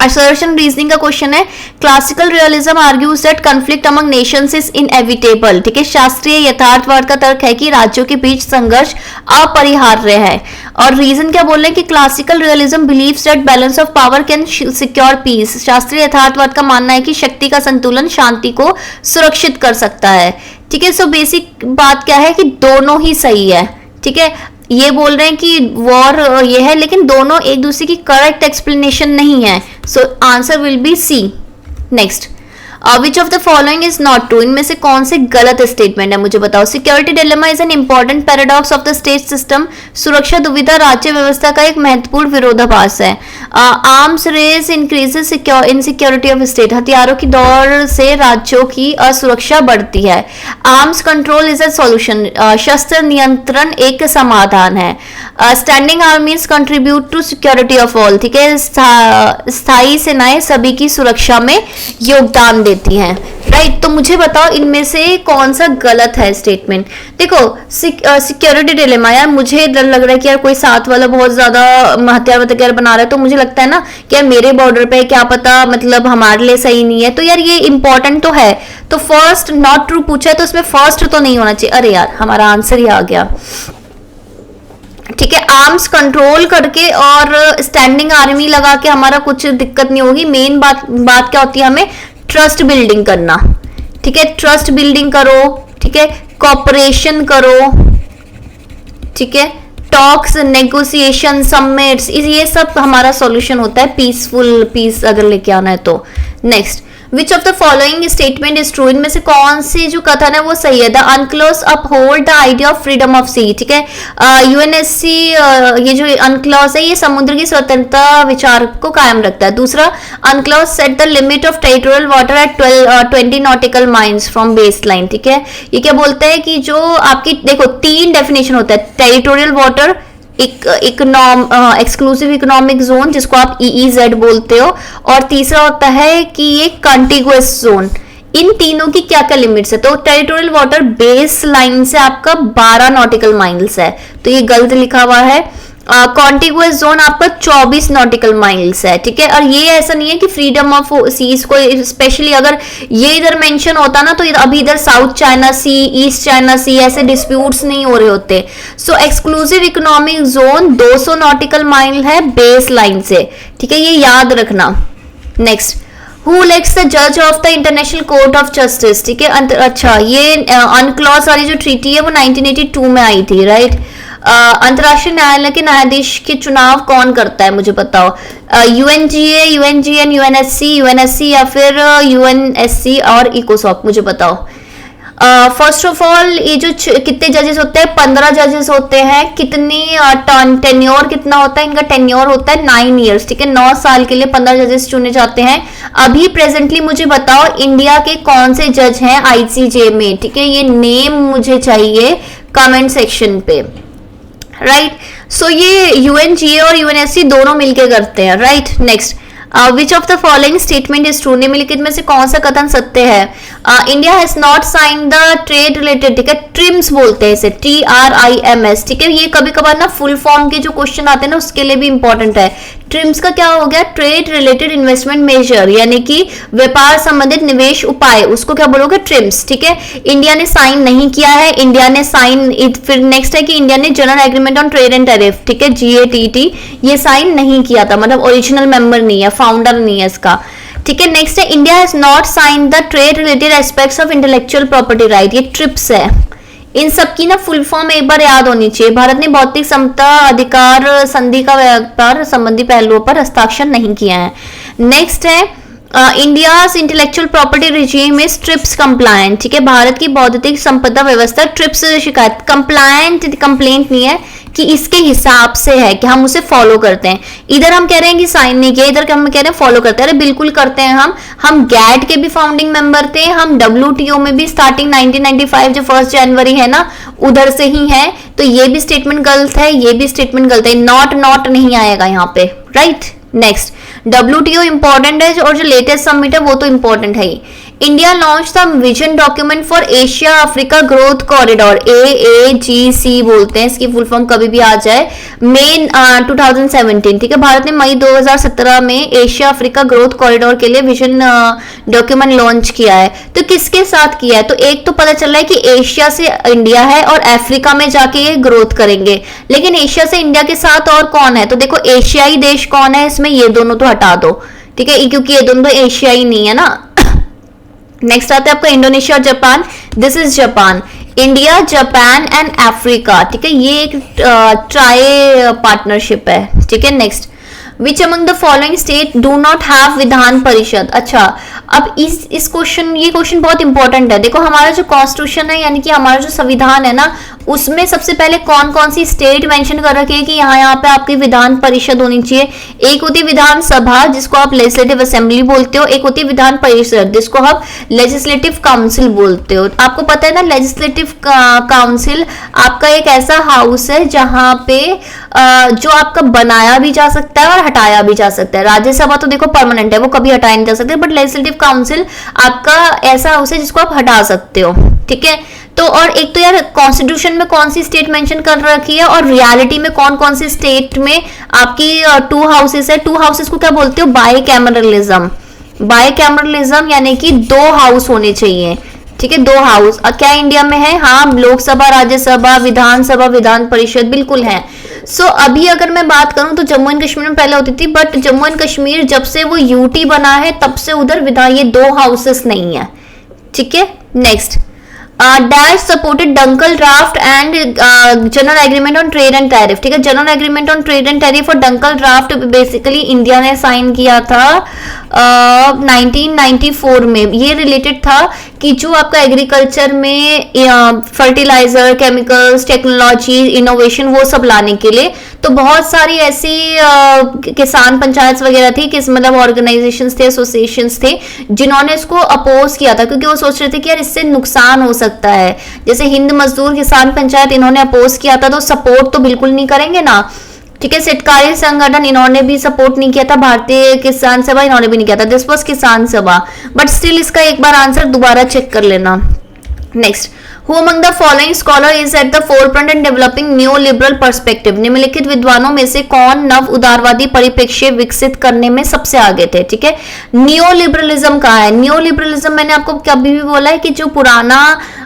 असर्शन रीजनिंग का क्वेश्चन है, classical realism argues that conflict among Nations is inevitable, ठीक है। शास्त्रीय यथार्थवाद का तर्क है कि राज्यों के बीच संघर्ष अपरिहार्य है। और रीजन क्या बोल रहे हैं कि classical realism believes that balance of power can secure peace. शास्त्रीय यथार्थवाद का मानना है कि शक्ति का संतुलन शांति को सुरक्षित कर सकता है। ठीक है, सो बेसिक बात क्या है कि दोनों ही सही है। ठीक है, ये बोल रहे हैं कि वॉर ये है, लेकिन दोनों एक दूसरे की करेक्ट एक्सप्लेनेशन नहीं है। So answer will be C. Next, which of the following is not true. इनमें से कौन से गलत स्टेटमेंट है मुझे बताओ। Security dilemma is an important paradox of the state system. सुरक्षा दुविधा राज्य व्यवस्था का एक महत्वपूर्ण विरोधाभास है। Arms race increases insecurity of state. हथियारों की दौड़ से राज्यों की असुरक्षा बढ़ती है। Arms control is a solution. शस्त्र नियंत्रण एक समाधान है। Standing armies contribute to security of all. ठीक है, स्थायी सेनाएं सभी की सुरक्षा में योगदान देती हैं। राइट, तो मुझे बताओ इनमें से कौन सा गलत है स्टेटमेंट। देखो, सिक्योरिटी डिलेमा, यार मुझे डर लग रहा है कि यार कोई साथ वाला बहुत ज्यादा हथियार वगैरह बना रहा है, तो मुझे लगता है ना कि यार मेरे बॉर्डर पे क्या पता मतलब हमारे लिए सही नहीं है, तो यार ये इंपॉर्टेंट तो है। तो फर्स्ट नॉट ट्रू पूछा है तो उसमें फर्स्ट तो नहीं होना चाहिए। अरे यार हमारा आंसर ही आ गया। ठीक है, आर्म्स कंट्रोल करके और स्टैंडिंग आर्मी लगा के हमारा कुछ दिक्कत नहीं होगी। मेन बात क्या होती है, हमें ट्रस्ट बिल्डिंग करना। ठीक है, ट्रस्ट बिल्डिंग करो। ठीक है, कॉपरेशन करो। ठीक है, टॉक्स, नेगोशिएशन, समिट्स, ये सब हमारा सॉल्यूशन होता है पीसफुल पीस अगर लेके आना है तो। Next, which of the following statement is true. इनमें से कौन सी जो कथन है वो सही है। The UNCLOS uphold the idea of freedom of sea. ठीक है, यूएनएससी ये जो अनक्लॉज है ये समुद्र की स्वतंत्रता विचार को कायम रखता है। दूसरा, अनक्लॉज set the limit of territorial water at 20 nautical miles from base line. ठीक है, ये क्या बोलते हैं कि जो आपकी देखो 3 डेफिनेशन होता है। Territorial water, exclusive economic zone जिसको आप EEZ बोलते हो, और तीसरा होता है कि ये कॉन्टिगुअस जोन। इन तीनों की क्या क्या लिमिट्स है। तो टेरिटोरियल वाटर बेस लाइन से आपका 12 नॉटिकल माइल्स है, तो ये गलत लिखा हुआ है। कॉन्टिगुअस जोन आपका 24 नॉटिकल माइल्स है। ठीक है, और ये ऐसा नहीं है कि फ्रीडम ऑफ सीज को स्पेशली अगर ये इधर मेंशन होता ना तो अभी इधर south China sea, east China sea ऐसे डिस्प्यूट्स नहीं हो रहे होते। So exclusive economic zone 200 nautical mile है बेस लाइन से। ठीक है, ये याद रखना। Next, Who elects the judge of the International Court of Justice। ठीक है, अच्छा ये अनक्लॉज वाली जो ट्रीटी है वो 1982 में आई थी। राइट, अंतरराष्ट्रीय न्यायालय के न्यायाधीश के चुनाव कौन करता है मुझे बताओ। UNGA, UNGN, UNSC या फिर UNSC और इकोसॉक, मुझे बताओ। फर्स्ट ऑफ ऑल ये जो कितने जजेस होते हैं, 15 जजेस होते हैं। कितनी टेन्योर कितना होता है इनका, टेन्योर होता है 9 ईयर्स। ठीक है, 9 साल के लिए 15 जजेस चुने जाते हैं। अभी प्रेजेंटली मुझे बताओ इंडिया के कौन से जज हैं ICJ में। ठीक है, ये नेम मुझे चाहिए कमेंट सेक्शन पे। राइट, सो ये UNGA और UNSC दोनों मिलके करते हैं। Right, next, which of the following statement is true. निम्नलिखित में से कौन सा कथन सत्य है। India has not sign the trade related. ठीक है, ट्रिम्स बोलते हैं इसे, TRIMS। ठीक है, ये कभी कभार ना फुल फॉर्म के जो क्वेश्चन आते हैं ना उसके लिए भी इंपॉर्टेंट है। ट्रिम्स का क्या हो गया, ट्रेड रिलेटेड इन्वेस्टमेंट मेजर, यानी कि व्यापार संबंधित निवेश उपाय, उसको क्या बोलोगे, ट्रिम्स। ठीक है, इंडिया ने साइन नहीं किया है। इंडिया ने साइन, फिर नेक्स्ट है कि इंडिया ने general agreement on trade and tariff, ठीक है, GATT, ये साइन नहीं किया था, मतलब ओरिजिनल मेंबर नहीं है, फाउंडर नहीं है इसका। ठीक है, नेक्स्ट है India has not sign the trade related aspects of intellectual property right, ये ट्रिप्स है। इन सब की ना फुल फॉर्म एक बार याद होनी चाहिए। भारत ने भौतिक समता अधिकार संधि का व्यापार संबंधी पहलुओं पर हस्ताक्षर नहीं किया है। नेक्स्ट है India's intellectual property regime is trips compliant. ठीक है, भारत की बौद्धिक संपदा व्यवस्था ट्रिप्स से शिकायत कंप्लायंट, कंप्लेंट नहीं है कि इसके हिसाब से है कि हम उसे फॉलो करते हैं। इधर हम कह रहे हैं कि साइन नहीं किया, इधर हम कह रहे हैं फॉलो करते हैं। अरे बिल्कुल करते हैं हम गैट के भी फाउंडिंग मेंबर थे, हम WTO में भी स्टार्टिंग 1995 जो 1 जनवरी है ना उधर से ही है। तो ये भी स्टेटमेंट गलत है, ये भी स्टेटमेंट गलत है। नॉट नहीं आएगा यहाँ पे। राइट, नेक्स्ट WTO इंपॉर्टेंट है और जो लेटेस्ट समिट है वो तो इंपॉर्टेंट है ही। India launch the vision document for Asia Africa growth corridor, AAGC बोलते हैं इसकी फुल फॉर्म, कभी भी आ जाए, मई 2017, ठीक है। भारत ने मई 2017 में एशिया अफ्रीका ग्रोथ कॉरिडोर के लिए विजन डॉक्यूमेंट लॉन्च किया है। तो किसके साथ किया है? तो एक तो पता चल रहा है कि एशिया से इंडिया है और अफ्रीका में जाके ये ग्रोथ करेंगे, लेकिन एशिया से इंडिया के साथ और कौन है? तो देखो एशियाई देश कौन है इसमें, ये दोनों तो हटा दो, ठीक है, क्योंकि ये दोनों तो एशियाई नहीं है ना। नेक्स्ट आता है आपका इंडोनेशिया और Japan. This is Japan, India, Japan and Africa, ठीक है, ये एक ट्राई पार्टनरशिप है, ठीक है। Next, which among the following state do not have Vidhan Parishad. अच्छा, अब इस क्वेश्चन, ये क्वेश्चन बहुत इंपॉर्टेंट है। देखो हमारा जो कॉन्स्टिट्यूशन है, यानी कि हमारा जो संविधान है ना, उसमें सबसे पहले कौन कौन सी स्टेट मेंशन कर रखी है कि यहाँ पे आपकी विधान परिषद होनी चाहिए। एक होती है विधान सभा, जिसको आप लेजिस्लेटिव असेंबली बोलते हो, एक होती है विधान परिषद, जिसको आप लेजिस्लेटिव काउंसिल बोलते हो। आपको पता है ना, लेजिस्लेटिव काउंसिल आपका एक ऐसा हाउस है जहां पे जो आपका बनाया भी जा सकता है और हटाया भी जा सकता है। राज्यसभा तो देखो परमानेंट है, वो कभी हटाया नहीं जा सकते, बट लेजिस्लेटिव काउंसिल आपका ऐसा हाउस है जिसको आप हटा सकते हो, ठीक है। तो और एक तो यार कॉन्स्टिट्यूशन में कौन सी स्टेट मेंशन कर रखी है और रियलिटी में कौन कौन सी स्टेट में आपकी टू हाउसेस है। टू हाउसेस को क्या बोलते हो? By cameralism. बाई कैमरलिज्म यानी कि दो हाउस होने चाहिए, ठीक है, दो हाउस। क्या इंडिया में है? हाँ, लोकसभा, राज्यसभा, विधानसभा, विधान परिषद बिल्कुल है। सो अभी अगर मैं बात करूं तो जम्मू एंड कश्मीर में पहले होती थी, बट जम्मू एंड कश्मीर जब से वो यूटी बना है तब से उधर विधान ये दो हाउसेस नहीं है, ठीक है। Next, dash supported Dunkel draft and general agreement on trade and tariff, ठीक है। General agreement on trade and tariff और डंकल ड्राफ्ट बेसिकली इंडिया ने साइन किया था 1994 में। ये रिलेटेड था कि जो आपका एग्रीकल्चर में फर्टिलाइजर, केमिकल्स, टेक्नोलॉजी, इनोवेशन, वो सब लाने के लिए। तो बहुत सारी ऐसी किसान पंचायत वगैरह थी, किस मतलब ऑर्गेनाइजेशंस थे, एसोसिएशंस थे, जिन्होंने इसको अपोज किया था, क्योंकि वो सोच रहे थे कि यार इससे नुकसान हो सकता है। जैसे हिंद मजदूर किसान पंचायत, इन्होंने अपोज किया था, तो सपोर्ट तो बिल्कुल नहीं करेंगे ना, ठीक है। शेतकारी संगठन, इन्होंने भी सपोर्ट नहीं किया था। भारतीय किसान सभा, इन्होंने भी नहीं किया था। दिस वाज किसान सभा, बट स्टिल इसका एक बार आंसर दोबारा चेक कर लेना। Next, Who among the following scholar is at the forefront in developing neoliberal perspective? निम्नलिखित विद्वानों में से कौन नव उदारवादी परिप्रेक्ष्य विकसित करने में सबसे आगे थे, ठीक है। नियोलिबरलिज्म कहाँ है? नियोलिबरलिज्म मैंने आपको कभी भी बोला है कि जो पुराना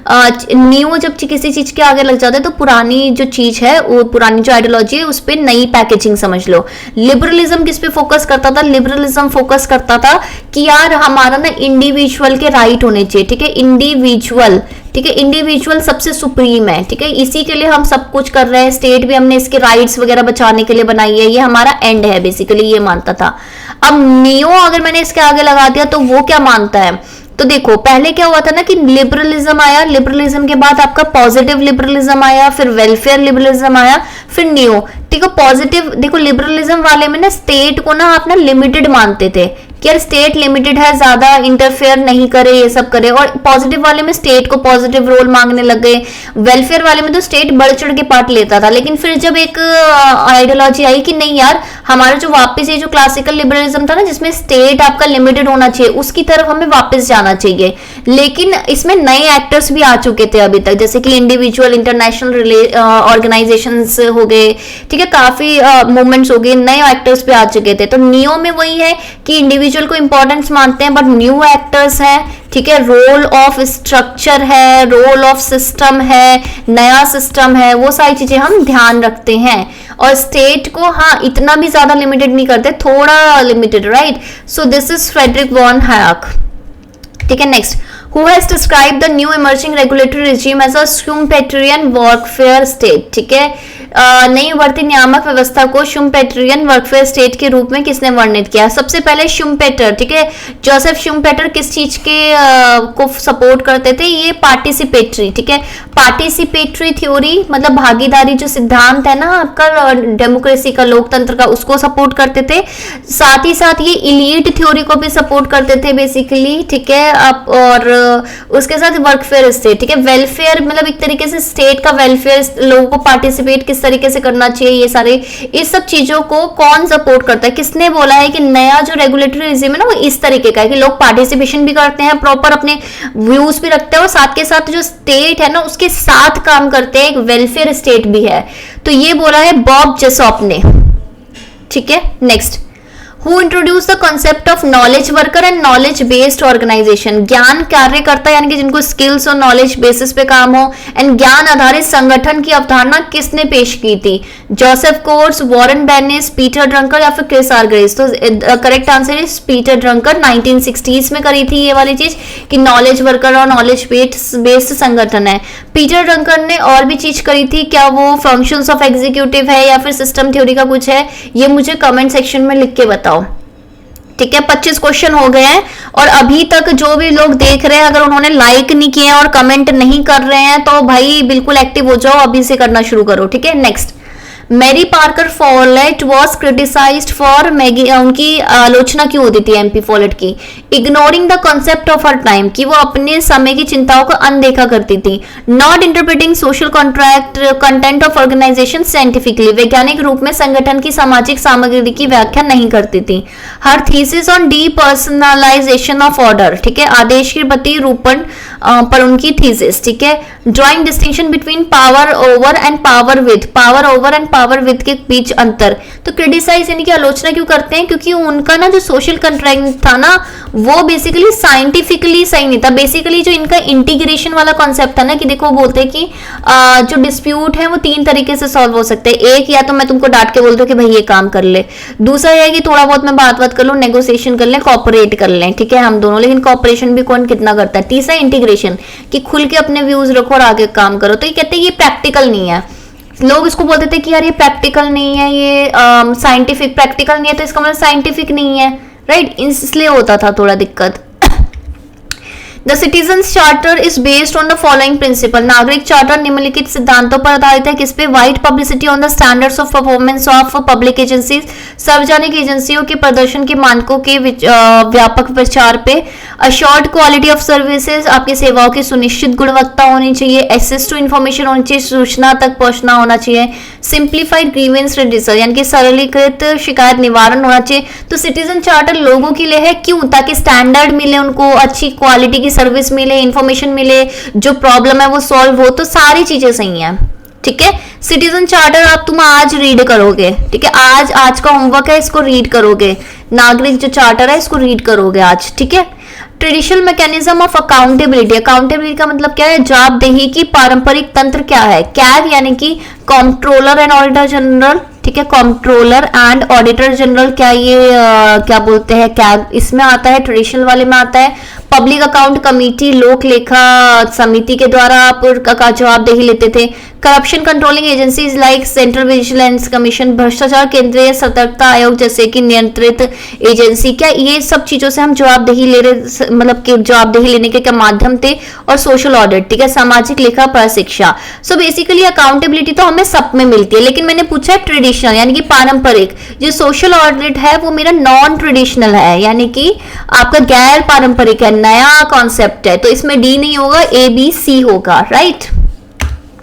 न्यू जब किसी चीज के आगे लग जाता है तो पुरानी जो चीज है, वो पुरानी जो आइडियोलॉजी है उस पर नई पैकेजिंग समझ लो। लिबरलिज्म किस पे फोकस करता था? लिबरलिज्म फोकस करता था कि यार हमारा ना इंडिविजुअल के राइट होने चाहिए, ठीक है, इंडिविजुअल, ठीक है, इंडिविजुअल सबसे सुप्रीम है, ठीक है, इसी के लिए हम सब कुछ कर रहे हैं। स्टेट भी हमने इसके राइट्स वगैरह बचाने के लिए बनाई है, ये हमारा एंड है बेसिकली, ये मानता था। अब नियो अगर मैंने इसके आगे लगा दिया तो वो क्या मानता है? तो देखो पहले क्या हुआ था ना कि लिबरलिज्म आया, लिबरलिज्म के बाद आपका पॉजिटिव लिबरलिज्म आया, फिर वेलफेयर लिबरलिज्म आया, फिर नियो, ठीक है। पॉजिटिव देखो, लिबरलिज्म वाले में ना स्टेट को ना आप ना लिमिटेड मानते थे कि यार स्टेट लिमिटेड है, ज्यादा इंटरफेयर नहीं करे, ये सब करे। और पॉजिटिव वाले में स्टेट को पॉजिटिव रोल मांगने लग गए। वेलफेयर वाले में तो स्टेट बढ़ चढ़ के पार्ट लेता था। लेकिन फिर जब एक आइडियोलॉजी आई कि नहीं यार, हमारा जो वापस ये जो क्लासिकल लिबरलिज्म था ना, जिसमें स्टेट आपका लिमिटेड होना चाहिए, उसकी तरफ हमें वापस जाना चाहिए। लेकिन इसमें नए एक्टर्स भी आ चुके थे अभी तक, जैसे कि इंडिविजुअल, इंटरनेशनल ऑर्गेनाइजेशंस हो गए, ठीक है, काफी मूवमेंट्स हो गए, नए एक्टर्स भी आ चुके थे। तो नियो में वही है कि इंडिविजुअल को इंपॉर्टेंस मानते हैं, बट न्यू एक्टर्स हैं, ठीक है, रोल ऑफ स्ट्रक्चर है, रोल ऑफ सिस्टम है, नया सिस्टम है, वो सारी चीजें हम ध्यान रखते हैं। और स्टेट को हाँ इतना भी ज्यादा लिमिटेड नहीं करते, थोड़ा limited, right. So this is Friedrich von Hayek, ठीक है। Next, who has described the new emerging regulatory regime as a Schumpeterian warfare state, ठीक है। नई उभरती नियामक व्यवस्था को शुम्पेटरियन वर्कफेयर स्टेट के रूप में किसने वर्णित किया? सबसे पहले शुम्पेटर, ठीक है, जोसेफ शुम्पेटर किस चीज के को सपोर्ट करते थे? ये पार्टिसिपेटरी, ठीक है, पार्टिसिपेटरी थ्योरी मतलब भागीदारी जो सिद्धांत है ना आपका डेमोक्रेसी का, लोकतंत्र का, उसको सपोर्ट करते थे। साथ ही साथ ये इलीट थ्योरी को भी सपोर्ट करते थे बेसिकली, ठीक है। और उसके साथ वर्कफेयर स्टेट, ठीक है, वेलफेयर मतलब एक तरीके से स्टेट का वेलफेयर, लोगों को पार्टिसिपेट किस तरीके से करना चाहिए, ये सारे इस सब चीजों को कौन सपोर्ट करता है, किसने बोला है कि नया जो रेगुलेटरी रिजिम है ना वो इस तरीके का है कि लोग पार्टिसिपेशन भी करते हैं, प्रॉपर अपने व्यूज भी रखते हैं और साथ के साथ जो स्टेट है ना उसके साथ काम करते हैं, एक वेलफेयर स्टेट भी है। तो ये बोला है बॉब जेसॉप ने, ठीक है। Next, Who introduced the concept of knowledge worker and knowledge based organization? ज्ञान कार्यकर्ता यानी कि जिनको स्किल्स और नॉलेज बेसिस पे काम हो एंड ज्ञान आधारित संगठन की अवधारणा किसने पेश की थी? जोसेफ कोर्स, वॉरेन बेनिस, पीटर ड्रंकर या फिर क्रिस आर्गरेज? तो correct answer is Peter Drucker. 1960s में करी थी ये वाली चीज कि नॉलेज वर्कर और नॉलेज बेस्ड संगठन है। पीटर ड्रंकर ने और भी चीज करी थी, क्या वो फंक्शंस ऑफ एग्जीक्यूटिव है या फिर सिस्टम थ्योरी का कुछ है, ये मुझे कमेंट सेक्शन में लिख के बताओ, ठीक है। 25 क्वेश्चन हो गए हैं और अभी तक जो भी लोग देख रहे हैं अगर उन्होंने लाइक नहीं किए और कमेंट नहीं कर रहे हैं तो भाई बिल्कुल एक्टिव हो जाओ, अभी से करना शुरू करो, ठीक है। Next, Mary Parker Follett was criticized for उनकी आलोचना क्यों होती थी एमपी फॉलेट की? Ignoring the concept of her time, कि वो अपने समय की चिंताओं को अनदेखा करती थी। Not interpreting social contract content of organization scientifically, वैज्ञानिक रूप में संगठन की सामाजिक सामग्री की व्याख्या नहीं करती थी। हर thesis on depersonalization of order, ठीक है, आदेश के प्रति रूपण पर उनकी थीसिस, ठीक है। Drawing distinction between power over and power with के बीच अंतर। तो क्रिटिसाइज यानी कि आलोचना क्यों करते हैं? क्योंकि उनका ना जो सोशल कंट्रैक्ट था ना वो बेसिकली साइंटिफिकली सही नहीं था। बेसिकली जो इनका इंटीग्रेशन वाला कॉन्सेप्ट था ना कि देखो बोलते हैं कि जो डिस्प्यूट है वो 3 तरीके से सॉल्व हो सकते हैं। एक, या तो मैं तुमको डांट के बोल दूं कि भाई ये काम कर ले। दूसरा है कि थोड़ा बहुत मैं बात कर लूं, नेगोशिएशन कर लें, कॉपरेट कर लें, ठीक है, हम दोनों। लेकिन कॉपरेशन भी कौन कितना करता है। तीसरा इंटीग्रेशन, कि खुल के अपने व्यूज रखो और आगे काम करो। तो ये कहते हैं ये प्रैक्टिकल नहीं है। लोग इसको बोलते थे कि यार ये प्रैक्टिकल नहीं है, ये साइंटिफिक प्रैक्टिकल नहीं है, तो इसका मतलब साइंटिफिक नहीं है, राइट, इसलिए होता था थोड़ा दिक्कत। The citizens charter is based on the following principle, नागरिक चार्टर निम्नलिखित सिद्धांतों पर आधारित है, किस पे? Wide publicity on the standards of performance of public agencies, सार्वजनिक एजेंसियों के प्रदर्शन के मानकों के व्यापक प्रचार पे। अश्योर्ड क्वालिटी ऑफ सर्विसेज, आपकी सेवाओं की सुनिश्चित गुणवत्ता होनी चाहिए। एक्सेस टू इन्फॉर्मेशन होनी चाहिए, सूचना तक पहुंचना होना चाहिए। सिंप्लीफाइड ग्रीवेंस रिड्यूसल यानी कि सरलीकृत शिकायत निवारण होना चाहिए। तो सिटीजन चार्टर लोगों के लिए है, क्यों? ताकि स्टैंडर्ड मिले उनको, अच्छी क्वालिटी की सर्विस मिले, इंफॉर्मेशन मिले, जो प्रॉब्लम है वो सॉल्व हो, तो सारी चीजें सही हैं, ठीक है। सिटीजन चार्टर तुम आज रीड करोगे, ठीक है, आज का होमवर्क है, इसको रीड करोगे। नागरिक जो चार्टर है इसको रीड करोगे आज, ठीक है। Traditional mechanism of accountability, accountability का मतलब क्या है? जवाबदेही की पारंपरिक तंत्र क्या है? कैग यानी कि कंट्रोलर एंड ऑडिटर जनरल, ठीक है, कंट्रोलर एंड ऑडिटर जनरल, क्या ये क्या बोलते हैं, कैग इसमें आता है, ट्रेडिशनल वाले में आता है। पब्लिक अकाउंट कमेटी, लोक लेखा समिति के द्वारा आप का जवाबदेही लेते थे। Corruption controlling agencies like central vigilance commission, भ्रष्टाचार केंद्रीय सतर्कता आयोग जैसे कि नियंत्रित एजेंसी, क्या ये सब चीजों से हम जवाबदेही ले रहे, मतलब कि जवाबदेही लेने के क्या माध्यम थे? और सोशल ऑडिट, ठीक है, सामाजिक लेखा प्रशिक्षा। सो बेसिकली अकाउंटेबिलिटी तो हमें सब में मिलती है, लेकिन मैंने पूछा है ट्रेडिशनल यानी कि पारंपरिक। जो सोशल ऑडिट है वो मेरा नॉन ट्रेडिशनल है, यानी कि आपका गैर पारंपरिक है, नया कॉन्सेप्ट है, तो इसमें डी नहीं होगा, ए बी सी होगा, right.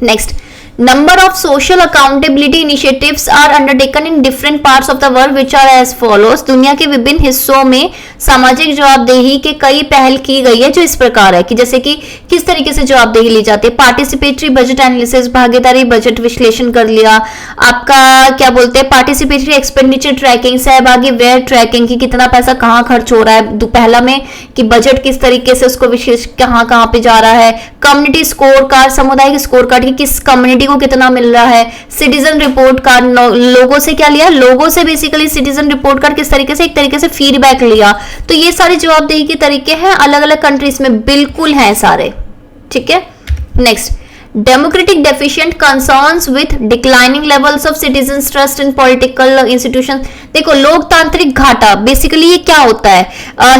Next, number of social accountability initiatives are undertaken in different parts of the world which are as follows. दुनिया के विभिन्न हिस्सों में सामाजिक जवाबदेही के कई पहल की गई है जो इस प्रकार है कि जैसे कि किस तरीके से जवाबदेही ली जाती है। पार्टिसिपेटरी बजट एनालिसिस, भागीदारी बजट विश्लेषण कर लिया। आपका क्या बोलते हैं, पार्टिसिपेटरी एक्सपेंडिचर ट्रैकिंग, सहभागी व्यय ट्रैकिंग की कितना पैसा कहाँ खर्च हो रहा है पहला में, कि बजट किस तरीके से उसको विशेष कहाँ कहाँ पे जा रहा है। कम्युनिटी स्कोर कार्ड, सामुदायिक स्कोर कार्ड की किस कम्युनिटी को कितना मिल रहा है। सिटीजन रिपोर्ट कार्ड, लोगों से क्या लिया, लोगों से बेसिकली सिटीजन रिपोर्ट कार्ड किस तरीके से, एक तरीके से फीडबैक लिया। तो ये सारे जवाबदेही के तरीके हैं, अलग अलग कंट्रीज में बिल्कुल हैं सारे, ठीक है। Next, democratic deficient concerns with declining levels of citizens trust in political institution. देखो लोकतांत्रिक घाटा बेसिकली ये क्या होता है,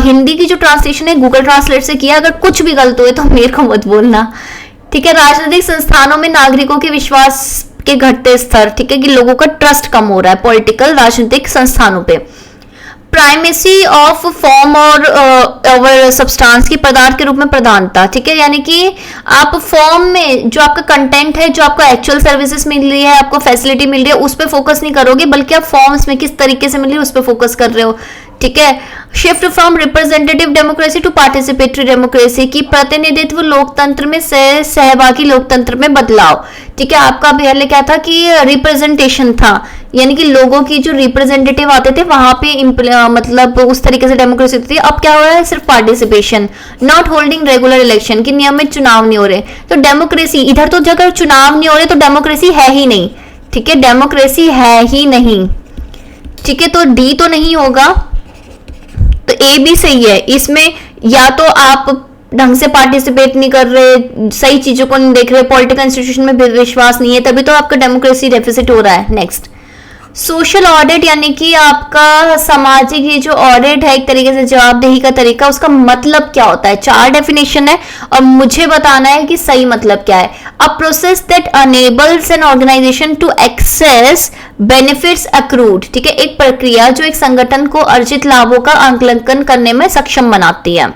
हिंदी की जो ट्रांसलेशन है गूगल ट्रांसलेट से किया, अगर कुछ भी गलत हुए तो मेरे को मत बोलना, ठीक है। राजनीतिक संस्थानों में नागरिकों के विश्वास के घटते स्तर, ठीक है, कि लोगों का ट्रस्ट कम हो रहा है पॉलिटिकल राजनीतिक संस्थानों पे। प्राइमेसी ऑफ फॉर्म और सब्सटेंस की पदार्थ के रूप में प्रधानता, ठीक है, यानी कि आप फॉर्म में जो आपका कंटेंट है, जो आपको एक्चुअल सर्विसेज मिल रही है, आपको फैसिलिटी मिल रही है, उस पर फोकस नहीं करोगे, बल्कि आप फॉर्म्स में किस तरीके से मिल रही है उस पर फोकस कर रहे हो, ठीक है। Shift from representative democracy to participatory democracy की प्रतिनिधित्व लोकतंत्र में से सहभागी लोकतंत्र में बदलाव, ठीक है। आपका पहले क्या था कि रिप्रेजेंटेशन था, यानी कि लोगों की जो रिप्रेजेंटेटिव आते थे वहां पे मतलब उस तरीके से डेमोक्रेसी थी। अब क्या हो रहा है, सिर्फ participation, not holding regular election, की नियमित चुनाव नहीं हो रहे। तो डेमोक्रेसी इधर तो अगर चुनाव नहीं हो रहे तो डेमोक्रेसी है ही नहीं, ठीक है, डेमोक्रेसी है ही नहीं, ठीक है। तो डी तो नहीं होगा, तो ए भी सही है। इसमें या तो आप ढंग से पार्टिसिपेट नहीं कर रहे, सही चीजों को नहीं देख रहे, पॉलिटिकल इंस्टीट्यूशन में विश्वास नहीं है, तभी तो आपका डेमोक्रेसी डेफिसिट हो रहा है। नेक्स्ट, सोशल ऑडिट, यानी कि आपका सामाजिक ये जो ऑडिट है, एक तरीके से जवाबदेही का तरीका, उसका मतलब क्या होता है। 4 डेफिनेशन है और मुझे बताना है कि सही मतलब क्या है। A process that enables an organization to access benefits accrued, ठीक है, एक प्रक्रिया जो एक संगठन को अर्जित लाभों का आंकलन करने में सक्षम बनाती है,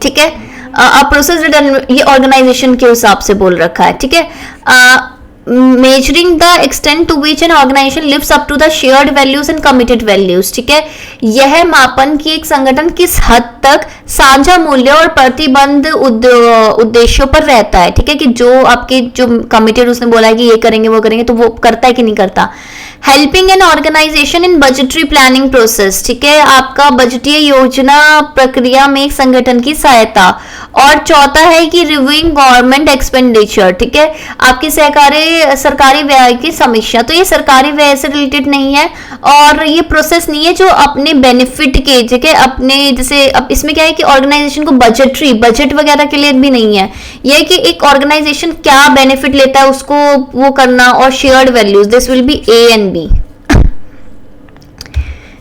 ठीक है। प्रोसेस, ये ऑर्गेनाइजेशन के हिसाब से बोल रखा है, ठीक है। Measuring the extent to which an organisation lives up to the shared values and committed values, ठीक है। यह मापन कि एक संगठन किस हद तक साझा मूल्य और प्रतिबंध उद्देश्यों पर रहता है, ठीक है, कि जो आपके जो कमिटेड उसने बोला है कि ये करेंगे वो करेंगे, तो वो करता है कि नहीं करता। हेल्पिंग एन ऑर्गेनाइजेशन इन बजटरी प्लानिंग प्रोसेस, ठीक है, आपका बजटीय योजना प्रक्रिया में एक संगठन की सहायता। और चौथा है कि रिव्यूइंग गवर्नमेंट एक्सपेंडिचर, ठीक है, आपकी सरकारी व्यय की समीक्षा। तो ये सरकारी व्यय से रिलेटेड नहीं है और ये प्रोसेस नहीं है जो अपने बेनिफिट के, ठीक है, अपने जैसे अब इसमें क्या है कि ऑर्गेनाइजेशन को बजट वगैरह के लिए भी नहीं है, ये कि एक ऑर्गेनाइजेशन क्या बेनिफिट लेता है उसको वो करना, और shared values, this will be A and B.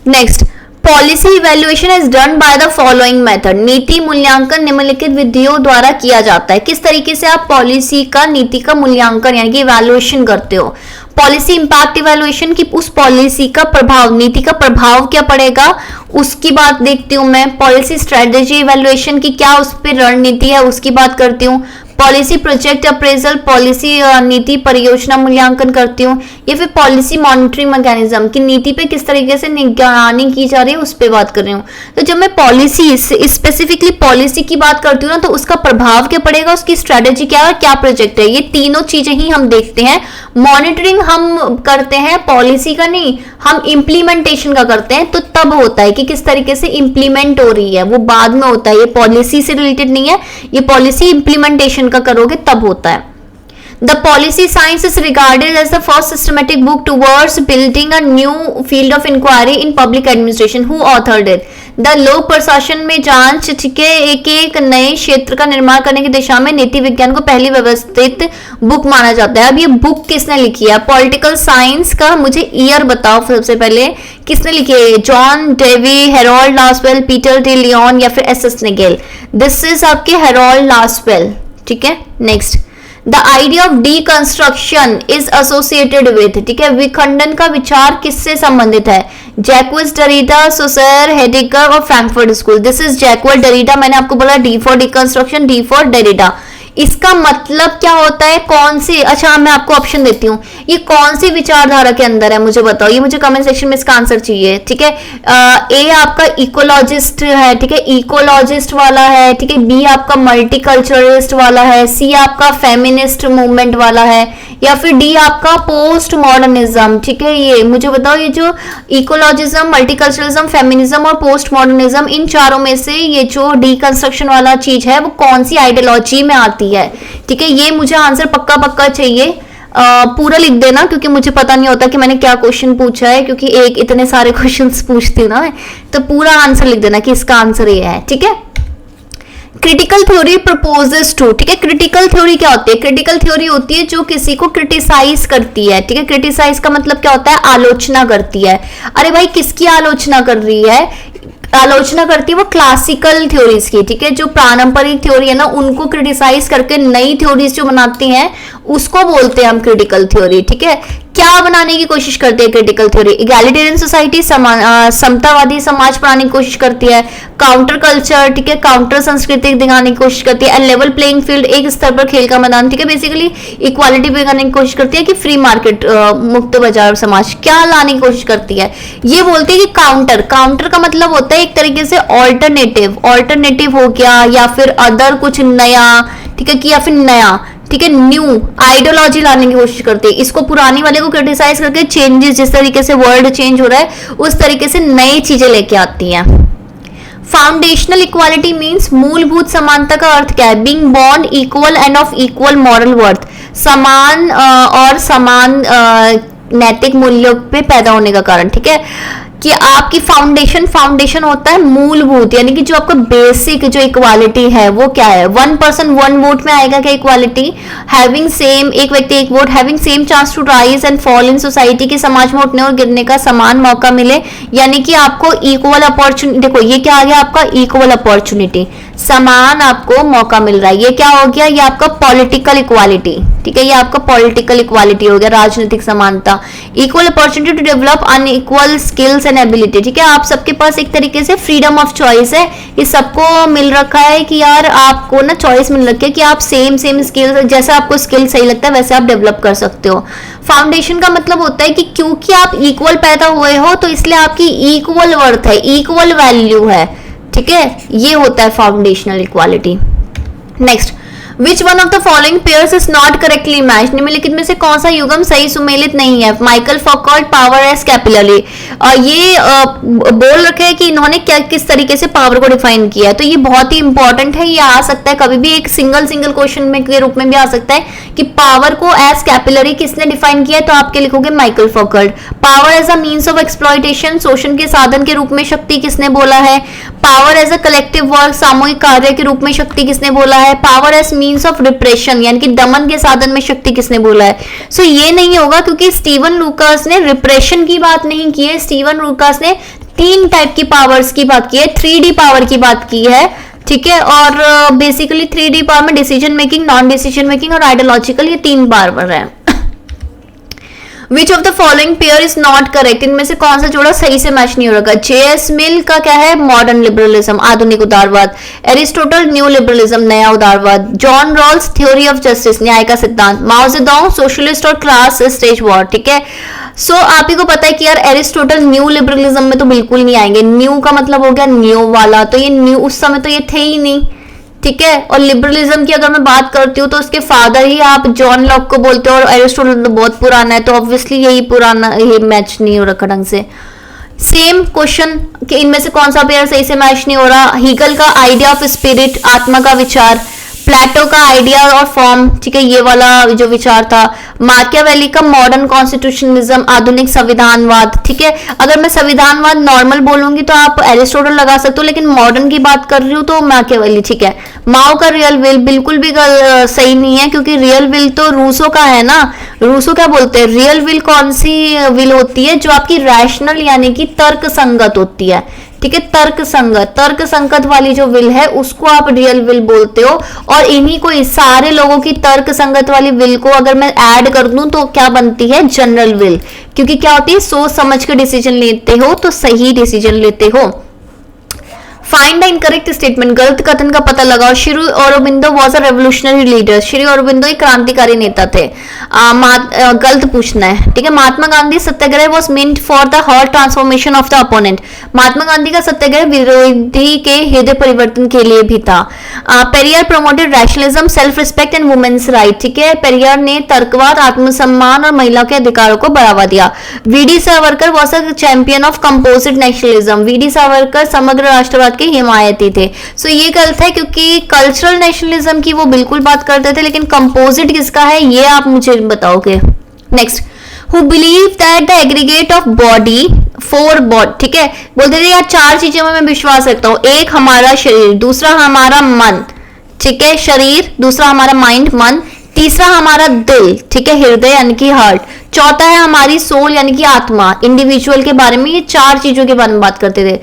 Next, policy evaluation is done by the following method, नीति मूल्यांकन निम्नलिखित विधियों द्वारा किया जाता है। किस तरीके से आप पॉलिसी का, नीति का मूल्यांकन यानी कि इवैल्यूएशन करते हो। पॉलिसी इंपैक्ट इवैल्यूएशन की उस पॉलिसी का प्रभाव, नीति का प्रभाव क्या पड़ेगा उसकी बात देखती हूँ मैं। पॉलिसी स्ट्रेटेजी इवैल्यूएशन की क्या उस पर रणनीति है उसकी बात करती हूँ। पॉलिसी प्रोजेक्ट अप्रेजल, पॉलिसी नीति परियोजना मूल्यांकन करती हूँ। या फिर पॉलिसी मॉनिटरिंग मैकेनिज्म की नीति पे किस तरीके से निगरानी की जा रही है उस पर बात कर रही हूँ। तो जब मैं पॉलिसी स्पेसिफिकली पॉलिसी की बात करती हूँ ना, तो उसका प्रभाव क्या पड़ेगा, उसकी स्ट्रेटेजी क्या है, क्या प्रोजेक्ट है, ये तीनों चीजें ही हम देखते हैं। मॉनिटरिंग हम करते हैं पॉलिसी का नहीं, हम इम्प्लीमेंटेशन का करते हैं। तो तब होता है कि किस तरीके से इम्प्लीमेंट हो रही है, वो बाद में होता है, ये पॉलिसी से रिलेटेड नहीं है, ये पॉलिसी इम्प्लीमेंटेशन का करोगे तब होता है। The policy science is regarded as the first systematic book towards building a new field of inquiry in public administration. Who authored it? The लोक प्रशासन में जांच, ठीक है, एक नए क्षेत्र का निर्माण करने की दिशा में नीति विज्ञान को पहली व्यवस्थित बुक माना जाता है। अब ये बुक किसने लिखी है? पॉलिटिकल साइंस का मुझे ईयर बताओ सबसे पहले, किसने लिखी है? John Dewey, Harold Lasswell, Peter de Leon या फिर एस नेगेल? दिस इज आपके हेरोल्ड लासवेल, ठीक है। Next, the idea of deconstruction is associated with, ठीक है, विखंडन का विचार किससे संबंधित है? जैक्विस डरीडा, सोसर, हेडिगर और Frankfurt school. This is Jacques Derrida. मैंने आपको बोला D for deconstruction, D for Derrida. इसका मतलब क्या होता है, कौन सी, अच्छा मैं आपको ऑप्शन देती हूँ, ये कौन सी विचारधारा के अंदर है मुझे बताओ, ये मुझे कमेंट सेक्शन में इसका आंसर चाहिए, ठीक है। ए आपका इकोलॉजिस्ट है, ठीक है, इकोलॉजिस्ट वाला है, ठीक है। बी आपका मल्टीकल्चरलिस्ट वाला है। सी आपका फेमिनिस्ट मूवमेंट वाला है, या फिर डी आपका पोस्ट मॉडर्निज्म, ठीक है। ये मुझे बताओ, ये जो इकोलॉजिज्म, मल्टीकल्चरलिज्म, फेमिनिज्म और पोस्ट मॉडर्निज्म, इन चारों में से ये जो डीकंस्ट्रक्शन वाला चीज है वो कौन सी आइडियोलॉजी में आती है, ठीक है। ये मुझे आंसर पक्का पक्का चाहिए, पूरा लिख देना, क्योंकि मुझे पता नहीं होता कि मैंने क्या क्वेश्चन पूछा है, क्योंकि एक इतने सारे क्वेश्चंस पूछती हूँ ना, तो पूरा आंसर लिख देना कि इसका आंसर ये है, ठीक है। क्रिटिकल थ्योरी प्रपोजेस टू, ठीक है। क्रिटिकल थ्योरी क्या होती है? क्रिटिकल थ्योरी होती है जो किसी को क्रिटिसाइज करती है, ठीक है। क्रिटिसाइज का मतलब क्या होता है? आलोचना करती है। अरे भाई किसकी आलोचना कर रही है? आलोचना करती है वो क्लासिकल थ्योरीज की, ठीक है, जो पारंपरिक थ्योरी है ना उनको क्रिटिसाइज करके नई थ्योरीज जो बनाती हैं उसको बोलते हैं हम क्रिटिकल थ्योरी, ठीक है। क्या बनाने की कोशिश करती है क्रिटिकल थ्योरी? इगैलिटेरियन सोसाइटी, समतावादी समाज बनाने की कोशिश करती है, काउंटर कल्चर, ठीक है, काउंटर संस्कृति दिखाने की कोशिश करती है, लेवल प्लेइंग फील्ड, एक स्तर पर खेल का मैदान, ठीक है, बेसिकली इक्वालिटी पे करने की कोशिश करती है, कि फ्री मार्केट, मुक्त बाजार समाज, क्या लाने की कोशिश करती है? ये बोलती है कि काउंटर, काउंटर का मतलब होता है एक तरीके से ऑल्टरनेटिव, ऑल्टरनेटिव हो गया, या फिर अदर कुछ नया, ठीक है, कि या फिर नया, ठीक है, न्यू आइडियोलॉजी लाने की कोशिश करती है। इसको पुरानी वाले को क्रिटिसाइज करके चेंजेस, जिस तरीके से वर्ल्ड चेंज हो रहा है उस तरीके से नई चीजें लेके आती हैं। फाउंडेशनल इक्वालिटी मींस मूलभूत समानता का अर्थ क्या है? Being born equal end of equal moral worth, समान और समान नैतिक मूल्यों पे पैदा होने का कारण, ठीक है, कि आपकी फाउंडेशन, फाउंडेशन होता है मूलभूत, यानी कि जो आपका बेसिक जो इक्वालिटी है वो क्या है? 1 पर्सन 1 वोट में आएगा क्या इक्वालिटी? हैविंग सेम, एक व्यक्ति एक वोट, having same chance to rise and fall in society, की समाज में उठने और गिरने का समान मौका मिले, यानी कि आपको इक्वल अपॉर्चुनिटी, देखो ये क्या आ गया आपका? इक्वल अपॉर्चुनिटी, समान आपको मौका मिल रहा है। ये क्या हो गया? ये आपका पॉलिटिकल इक्वालिटी, ठीक है, ये आपका पॉलिटिकल इक्वालिटी हो गया, राजनीतिक समानता। Equal opportunity to develop unequal skills and ability, ठीक है, आप सबके पास एक तरीके से फ्रीडम ऑफ चॉइस है, ये सबको मिल रखा है कि यार आपको ना चॉइस मिल रखी है कि आप सेम स्किल्स, जैसा आपको स्किल सही लगता है वैसे आप डेवलप कर सकते हो। फाउंडेशन का मतलब होता है कि क्योंकि आप इक्वल पैदा हुए हो तो इसलिए आपकी इक्वल वर्थ है, इक्वल वैल्यू है, ठीक है, ये होता है foundational equality. Next, which one of the following pairs is not correctly matched, निम्नलिखित में से कौन सा युग्म सही सुमेलित नहीं है? Michael Foucault, power as capillary, ये बोल रखे है कि इन्होंने क्या किस तरीके से पावर को डिफाइन किया है, तो ये बहुत ही इंपॉर्टेंट है, ये आ सकता है कभी भी एक सिंगल क्वेश्चन में के रूप में भी आ सकता है कि पावर को एज कैपिलरी किसने डिफाइन किया है, तो आपके लिखोगे Michael Foucault. Power as a means of exploitation, शोषण के साधन के रूप में शक्ति किसने बोला है? Power as a collective work, सामूहिक कार्य के रूप में शक्ति किसने बोला है? Power as means of repression, यानी कि दमन के साधन में शक्ति किसने बोला है? सो ये नहीं होगा, क्योंकि स्टीवन लूकास ने रिप्रेशन की बात नहीं की है, स्टीवन लूकास ने 3 टाइप की पावर्स की बात की है, 3D पावर की बात की है, ठीक है, और बेसिकली 3D पावर में decision making, non decision making और आइडियोलॉजिकल, ये 3 पावर है। विच of the following pair is not correct, इनमें से कौन सा जोड़ा सही से मैच नहीं हो रहा? जेएस मिल का क्या है? मॉडर्न लिबरलिज्म, आधुनिक उदारवाद। एरिस्टोटल, न्यू लिबरलिज्म, नया उदारवाद। John Rawls, theory of justice, न्याय का सिद्धांत। माओ जेडोंग, सोशलिस्ट और क्लास स्टेज वॉर, ठीक है। सो आप ही को पता है कि यार एरिस्टोटल न्यू लिबरलिज्म में तो बिल्कुल नहीं आएंगे, न्यू का मतलब हो गया न्यू वाला, तो ये न्यू उस समय तो ये थे ही नहीं, ठीक है। और लिबरलिज्म की अगर मैं बात करती हूँ तो उसके फादर ही आप जॉन लॉक को बोलते हो, और एरिस्टोटल तो बहुत पुराना है, तो ऑब्वियसली यही पुराना, ये मैच नहीं हो रखा ढंग से। सेम क्वेश्चन कि इनमें से कौन सा पेयर सही से मैच नहीं हो रहा? हीगल का आइडिया ऑफ स्पिरिट, आत्मा का विचार। प्लेटो का आइडिया और फॉर्म, ठीक है, ये वाला जो विचार था। माकियावेली का मॉडर्न कॉन्स्टिट्यूशनलिज्म, आधुनिक संविधानवाद, ठीक है। अगर मैं संविधानवाद नॉर्मल बोलूंगी तो आप एरिस्टोटल लगा सकते हो, लेकिन मॉडर्न की बात कर रही हूँ तो माकियावेली, ठीक है। माओ का रियल विल बिल्कुल भी सही नहीं है, क्योंकि रियल विल तो रूसो का है ना। रूसो क्या बोलते हैं? रियल विल कौन सी विल होती है? जो आपकी रैशनल यानी कि तर्क संगत होती है, ठीक है, तर्क संगत वाली जो विल है उसको आप रियल विल बोलते हो। और इन्हीं को, इस सारे लोगों की तर्क संगत वाली विल को अगर मैं ऐड कर दूं तो क्या बनती है? जनरल विल, क्योंकि क्या होती है? सोच समझ के डिसीजन लेते हो तो सही डिसीजन लेते हो। फाइंड द इनकरेक्ट स्टेटमेंट, गलत कथन का पता लगाओ। Shri Aurobindo was a revolutionary leader, Shri Aurobindo एक क्रांतिकारी नेता थे। गलत पूछना है, ठीक है। Mahatma Gandhi satyagraha was meant for the heart transformation of the opponent, Mahatma Gandhi का सत्याग्रह विरोधी के हृदय परिवर्तन के लिए भी था। Periyar promoted rationalism, self respect and women's right, ठीक है, पेरियार ने तर्कवाद, आत्मसम्मान और महिलाओं के अधिकारों को बढ़ावा दिया। V D Savarkar was a champion of composite nationalism, V D Savarkar समग्र राष्ट्रवाद के हिमायती थे। सो ये गलत है, क्योंकि कल्चरल नेशनलिज्म की वो बिल्कुल बात करते थे, लेकिन कंपोजिट किसका है ये आप मुझे बताओगे। Next, who believe that the aggregate of body four body, ठीक है, बोलते थे यार 4 चीजों में मैं विश्वास रखता हूं। एक हमारा शरीर, दूसरा हमारा मन, ठीक है, शरीर, दूसरा हमारा माइंड मन, तीसरा हमारा दिल, ठीक है, हृदय यानी कि हार्ट, चौथा है हमारी सोल यानी कि आत्मा, इंडिविजुअल के बारे में। ये 4 चीजों के बारे में बात करते थे।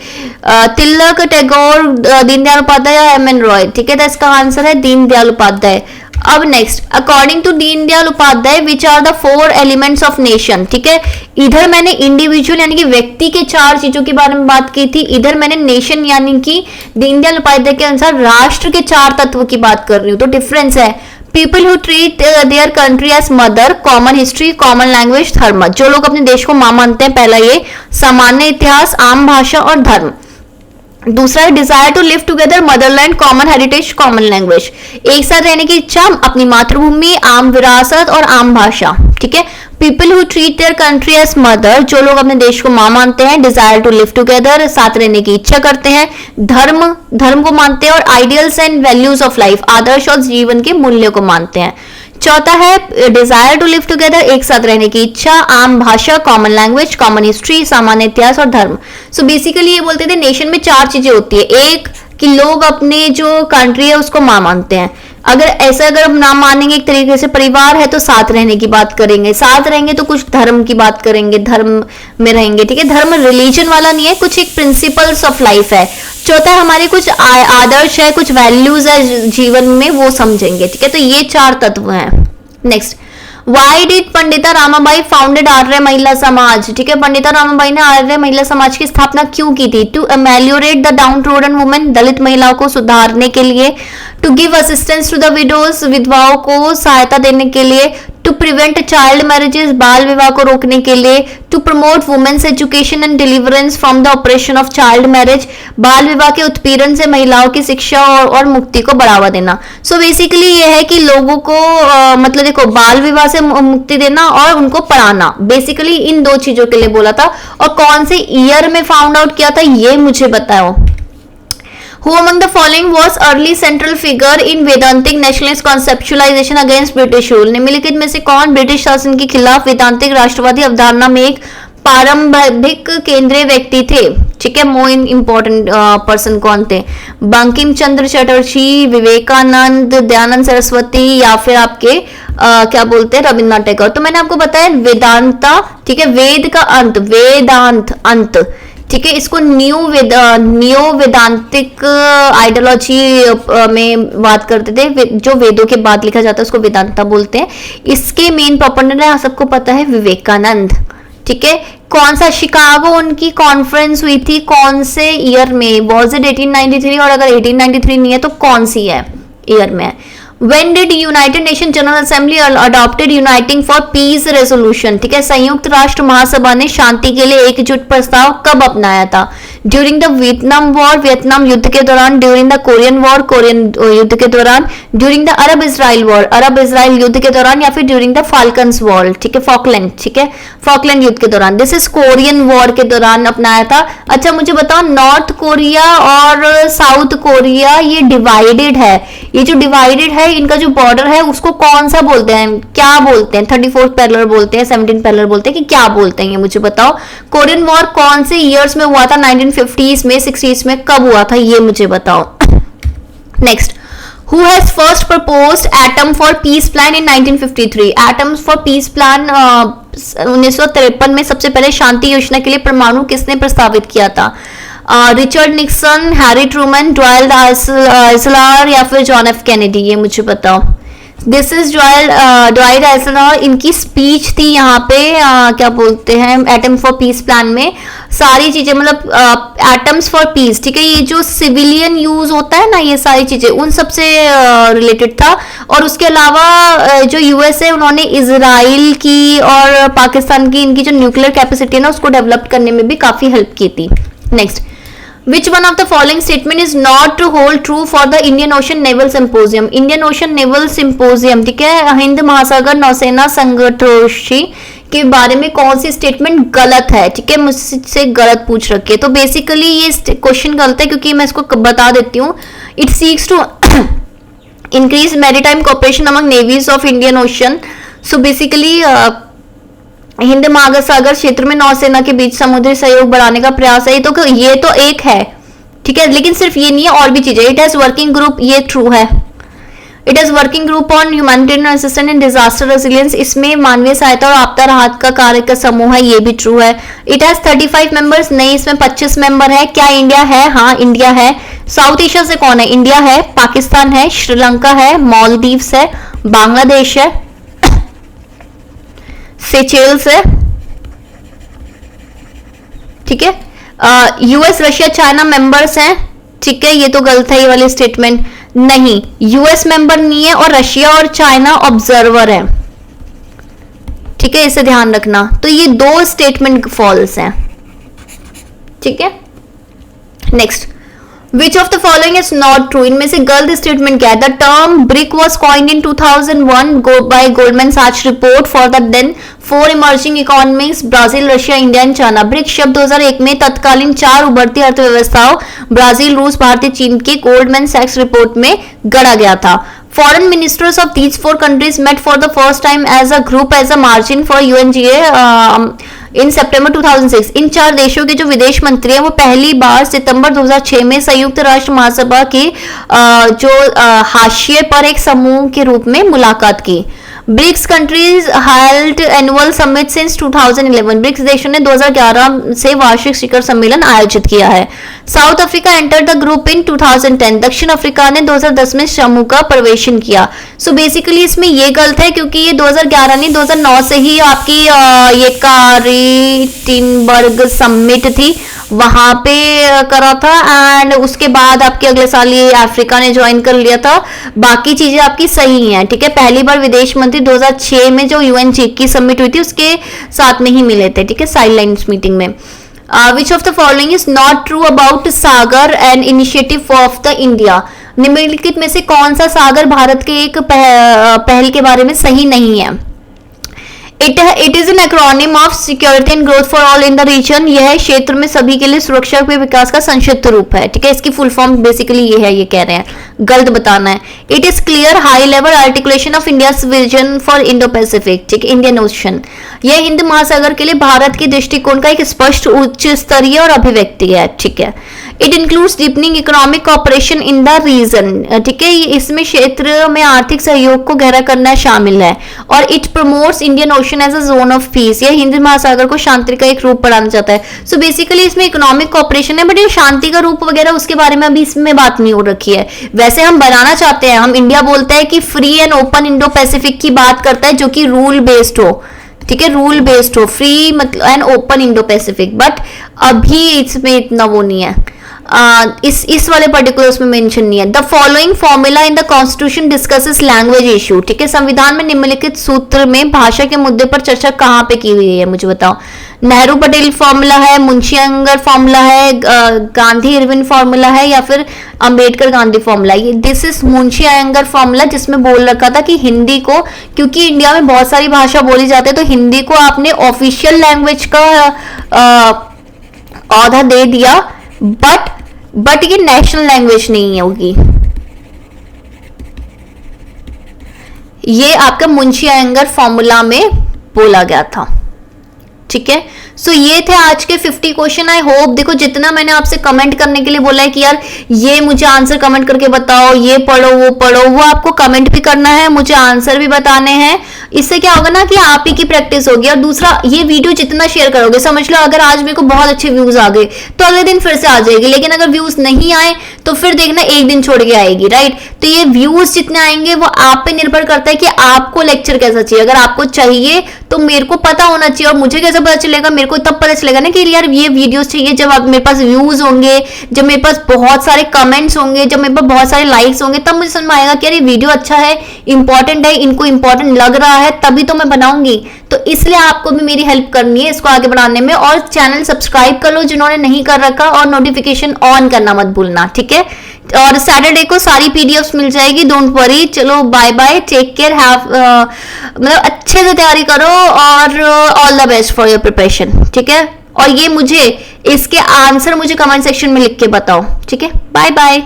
तिलक, टैगोर, दीनदयाल उपाध्याय या एम एन रॉय, ठीक है, तो इसका आंसर है दीनदयाल उपाध्याय। अब next, according to Deendayal Upadhyay which are the 4 elements of nation. ठीक है, इधर मैंने इंडिविजुअल यानी कि व्यक्ति के 4 चीजों के बारे में बात की थी, इधर मैंने नेशन यानी कि दीनदयाल उपाध्याय के अनुसार राष्ट्र के 4 तत्व की बात कर रही हूँ, तो डिफरेंस है। People who treat their country as mother, common history, common language, धर्म। जो लोग अपने देश को मां मानते हैं, पहला ये सामान्य इतिहास, आम भाषा और धर्म। दूसरा है desire to live together, motherland, common heritage, common language. एक साथ रहने की इच्छा, अपनी मातृभूमि, आम विरासत और आम भाषा। ठीक है, people who treat their country as mother, जो लोग अपने देश को मां मानते हैं, डिजायर टू लिव टुगेदर, साथ रहने की इच्छा करते हैं, धर्म, धर्म को मानते हैं और ideals and values of life, आदर्श और जीवन के मूल्य को मानते हैं। चौथा है डिजायर टू लिव टुगेदर, एक साथ रहने की इच्छा, आम भाषा, कॉमन लैंग्वेज, कॉमन हिस्ट्री, सामान्य इतिहास और धर्म। सो बेसिकली ये बोलते थे नेशन में 4 चीजें होती है। एक कि लोग अपने जो कंट्री है उसको मां मानते हैं, अगर हम ना मानेंगे एक तरीके से, परिवार है तो साथ रहने की बात करेंगे, साथ रहेंगे तो कुछ धर्म की बात करेंगे, धर्म में रहेंगे। ठीक है, धर्म रिलीजन वाला नहीं है, कुछ एक प्रिंसिपल्स ऑफ लाइफ है। चौथा हमारे कुछ आदर्श है, कुछ वैल्यूज है जीवन में, वो समझेंगे। ठीक है, तो ये 4 तत्व हैं। Next, Why did Pandita Ramabai founded आर्य महिला समाज? ठीक है, पंडिता रामाबाई ने आर्य महिला समाज की स्थापना क्यों की थी? To ameliorate the downtrodden women, Dalit महिलाओं को सुधारने के लिए, to give assistance to the widows, विधवाओं को सहायता देने के लिए, टू प्रिवेंट चाइल्ड मैरिजेस, बाल विवाह को रोकने के लिए, to promote women's education and deliverance from the operation of child marriage, बाल विवाह के उत्पीड़न से महिलाओं की शिक्षा और मुक्ति को बढ़ावा देना। सो बेसिकली ये है कि लोगों को मतलब देखो, बाल विवाह से मुक्ति देना और उनको पढ़ाना, बेसिकली इन 2 चीजों के लिए बोला था। और कौन से ईयर में फाउंड आउट किया था ये मुझे बताओ। Who among the following was early central figure in Vedantic nationalist conceptualization against British rule? निम्नलिखित में से कौन ब्रिटिश शासन के खिलाफ वेदांतिक राष्ट्रवादी अवधारणा में एक प्रारंभिक केंद्रीय व्यक्ति थे? ठीक है, मोर इंपॉर्टेंट पर्सन कौन थे? बंकिम चंद्र चटर्जी, विवेकानंद, दयानंद सरस्वती या फिर आपके क्या बोलते हैं रविन्द्रनाथ टैगोर। तो मैंने आपको बताया वेदांता, ठीक है, वेद का अंत, वेदांत अंत। ठीक है, इसको न्यू वेदांतिक आइडियोलॉजी में बात करते थे, जो वेदों के बाद लिखा जाता है उसको वेदांता बोलते हैं। इसके मेन प्रोपोनेंट है, सबको पता है, विवेकानंद। ठीक है, कौन सा शिकागो उनकी कॉन्फ्रेंस हुई थी, कौन से ईयर में? Was it 1893? और अगर 1893 नहीं है तो कौन सी है ईयर में? When did United Nations General Assembly adopted Uniting for Peace Resolution? ठीक है, संयुक्त राष्ट्र महासभा ने शांति के लिए एकजुट प्रस्ताव कब अपनाया था? During the Vietnam war, Vietnam युद्ध के दौरान, during the Korean war, Korean युद्ध के दौरान, during the Arab Israel war, Arab Israel युद्ध के दौरान, या फिर ड्यूरिंग द फाल्कन्स वॉर, ठीक है, फॉकलैंड, ठीक है, फॉकलैंड युद्ध के दौरान। दिस इज कोरियन वॉर के दौरान अपनाया था। अच्छा मुझे बताओ, नॉर्थ कोरिया और साउथ कोरिया ये डिवाइडेड है, ये जो डिवाइडेड है इनका जो बॉर्डर है उसको कौन सा बोलते हैं, क्या बोलते हैं? 34 पैरेलल बोलते हैं, 17 पैरेलल बोलते हैं, कि क्या बोलते हैं ये मुझे बताओ। कोरियन वॉर कौन से ईयर्स में हुआ था? 1950s में, 60s में, कब हुआ था ये मुझे बताओ। Next, Who has first proposed atom for peace plan in 1953? Atoms for peace plan 1953 में सबसे पहले शांति योजना के लिए परमाणु किसने प्रस्तावित किया था? Richard Nixon, Harry Truman, Dwight आइसलर या फिर जॉन एफ कैनेडी? ये मुझे बताओ। दिस इज ड्वाइट आइसलर, इनकी स्पीच थी यहाँ पे क्या बोलते हैं एटम फॉर पीस प्लान में, सारी चीजें मतलब एटम्स फॉर पीस, ठीक है, ये जो सिविलियन यूज होता है ना, ये सारी चीजें उन सबसे रिलेटेड था। और उसके अलावा जो यूएस है उन्होंने इजराइल की और पाकिस्तान की इनकी जो न्यूक्लियर कैपेसिटी है ना उसको डेवलप करने में भी काफी हेल्प की थी। Next, Which one of the following statement is not to hold true for the Indian Ocean Naval Symposium? Indian Ocean Naval Symposium, ठीक है, हिंद महासागर नौसेना संगठोशी के बारे में कौन सी स्टेटमेंट गलत है? ठीक है, मुझसे गलत पूछ रखी है। तो बेसिकली ये क्वेश्चन गलत है क्योंकि मैं इसको बता देती हूँ। It seeks to increase maritime cooperation among navies of Indian Ocean. So basically हिंद महासागर क्षेत्र में नौसेना के बीच समुद्री सहयोग बढ़ाने का प्रयास है। ये तो एक है, ठीक है, लेकिन सिर्फ ये नहीं है, और भी चीजें। इट हैज वर्किंग ग्रुप, ये ट्रू है। It has working group on humanitarian assistance and disaster resilience, इसमें मानवीय सहायता और आपदा राहत का कार्य का समूह है, ये भी ट्रू है। इट हैज 35 मेंबर्स, नहीं, इसमें 25 मेंबर है। क्या इंडिया है? हाँ इंडिया है। साउथ एशिया से कौन है? इंडिया है, पाकिस्तान है, श्रीलंका है, मालदीव्स है, बांग्लादेश है, सेचेल्स है, ठीक है। यूएस, रशिया, चाइना मेंबर्स हैं, ठीक है। ये तो गलत है ये वाली स्टेटमेंट, नहीं, यूएस मेंबर नहीं है और रशिया और चाइना ऑब्जर्वर है, ठीक है, इसे ध्यान रखना। तो ये दो स्टेटमेंट फॉल्स हैं, ठीक है। Next, which of the following is not true? इनमें से गलत स्टेटमेंट क्या है? The term BRIC was coined in 2001 by Goldman Sachs report for the then 4 emerging economies Brazil, Russia, India and China. BRIC शब्द 2001 में तत्कालीन 4 उभरती अर्थव्यवस्थाओं ब्राजील, रूस, भारतीय, चीन के गोल्डमैन सैक्स रिपोर्ट में गढ़ा गया था। Foreign ministers of these 4 countries met for the first time as a group as a margin for UNGA इन सितंबर 2006। इन 4 देशों के जो विदेश मंत्री हैं वो पहली बार सितंबर 2006 में संयुक्त राष्ट्र महासभा के जो हाशिए पर एक समूह के रूप में मुलाकात की। BRICS countries held annual summit since 2011। BRICS देशों ने 2011 से वार्षिक शिखर सम्मेलन आयोजित किया है। South Africa enter the group in 2010। दक्षिण अफ्रीका ने 2010 में समूह का प्रवेशन किया। सो बेसिकली इसमें ये गलत है क्योंकि ये 2011 नहीं 2009 से ही आपकी ये कैरिटिनबर्ग समिट थी, वहां पे करा था एंड उसके बाद आपके अगले साल ये अफ्रीका ने ज्वाइन कर लिया था। बाकी चीजें आपकी सही हैं, ठीक है। पहली बार विदेश मंत्री 2006 में जो यूएनजी की समिट हुई थी उसके साथ में ही मिले थे, ठीक है, साइडलाइंस मीटिंग में। विच of the following is not true about Sagar and initiative of the India? निम्नलिखित में से कौन सा सागर भारत के एक पहल के बारे में सही नहीं है? It is an acronym of security and growth for all in the region. यह क्षेत्र में सभी के लिए सुरक्षा के विकास का संक्षिप्त रूप है, ठीक है। इसकी फुल फॉर्म बेसिकली ये है, ये कह रहे हैं, गलत बताना है। It is clear high level articulation of India vision for Indo Pacific, ठीक है, इंडियन ओशन। यह हिंद महासागर के लिए भारत के दृष्टिकोण का एक स्पष्ट उच्च स्तरीय और अभिव्यक्ति है, ठीक है। It includes deepening economic cooperation in the region, ठीक है, इसमें क्षेत्र में आर्थिक सहयोग को गहरा करना शामिल है। और it promotes Indian Ocean as a zone of peace. यह हिंद महासागर को शांति का एक रूप बढ़ाना चाहता है। सो बेसिकली इसमें इकोनॉमिक कॉपरेशन है, बट ये शांति का रूप वगैरह उसके बारे में अभी इसमें बात नहीं हो रखी है। वैसे हम बनाना चाहते हैं, हम इंडिया बोलते हैं कि free and open Indo Pacific की बात करता है जो कि रूल बेस्ड हो, ठीक है, रूल बेस्ड हो, फ्री मतलब and open Indo Pacific, but अभी इसमें इतना वो नहीं है। इस वाले पर्टिकुलर्स में मेंशन नहीं है। The following formula in the constitution discusses language issue, ठीक है। संविधान में निम्नलिखित सूत्र में भाषा के मुद्दे पर चर्चा कहां पे की हुई है, मुझे बताओ। नेहरू पटेल फॉर्मूला है, मुंशी अयंगर फॉर्मूला है, गांधी इरविन फॉर्मूला है, या फिर अंबेडकर गांधी फॉर्मूला? ये this is Munshi Ayyangar formula, जिसमें बोल रखा था कि हिंदी को, क्योंकि इंडिया में बहुत सारी भाषा बोली जाती है, तो हिंदी को आपने ऑफिशियल लैंग्वेज का औहदा दे दिया, बट ये नेशनल लैंग्वेज नहीं होगी। ये आपका मुंशी अयंगर फॉर्मूला में बोला गया था, ठीक है। सो ये थे आज के 50 क्वेश्चन। आई होप, देखो जितना मैंने आपसे कमेंट करने के लिए बोला है कि यार ये मुझे आंसर कमेंट करके बताओ, ये पढ़ो, वो आपको कमेंट भी करना है, मुझे आंसर भी बताने हैं। इससे क्या होगा ना कि आप ही की प्रैक्टिस होगी। और दूसरा, ये वीडियो जितना शेयर करोगे, समझ लो अगर आज मेरे को बहुत अच्छे व्यूज आ गए तो अगले दिन फिर से आ जाएगी, लेकिन अगर व्यूज नहीं आए तो फिर देखना एक दिन छोड़ के आएगी, राइट। तो ये व्यूज जितने आएंगे वो आप पे निर्भर करता है कि आपको लेक्चर कैसा चाहिए। अगर आपको चाहिए तो मेरे को पता होना चाहिए, और मुझे कैसे पता चलेगा? मेरे को तब पता चलेगा ना कि यार ये वीडियोस चाहिए जब आप मेरे पास व्यूज होंगे, जब मेरे पास बहुत सारे कमेंट्स होंगे, जब मेरे पास बहुत सारे लाइक्स होंगे, तब मुझे समझ में आएगा कि यार ये वीडियो अच्छा है, इंपॉर्टेंट है, इनको इंपॉर्टेंट लग रहा है, तभी तो मैं बनाऊंगी। तो इसलिए आपको भी मेरी हेल्प करनी है इसको आगे बढ़ाने में। और चैनल सब्सक्राइब कर लो जिन्होंने नहीं कर रखा, और नोटिफिकेशन ऑन करना मत भूलना, ठीक है। और सैटरडे को सारी पीडीएफ्स मिल जाएगी, डोंट वरी। चलो बाय बाय, टेक केयर, मतलब अच्छे से तैयारी करो, और all the best for your preparation, ठीक है। और ये मुझे इसके आंसर मुझे कमेंट सेक्शन में लिख के बताओ, ठीक है। Bye bye.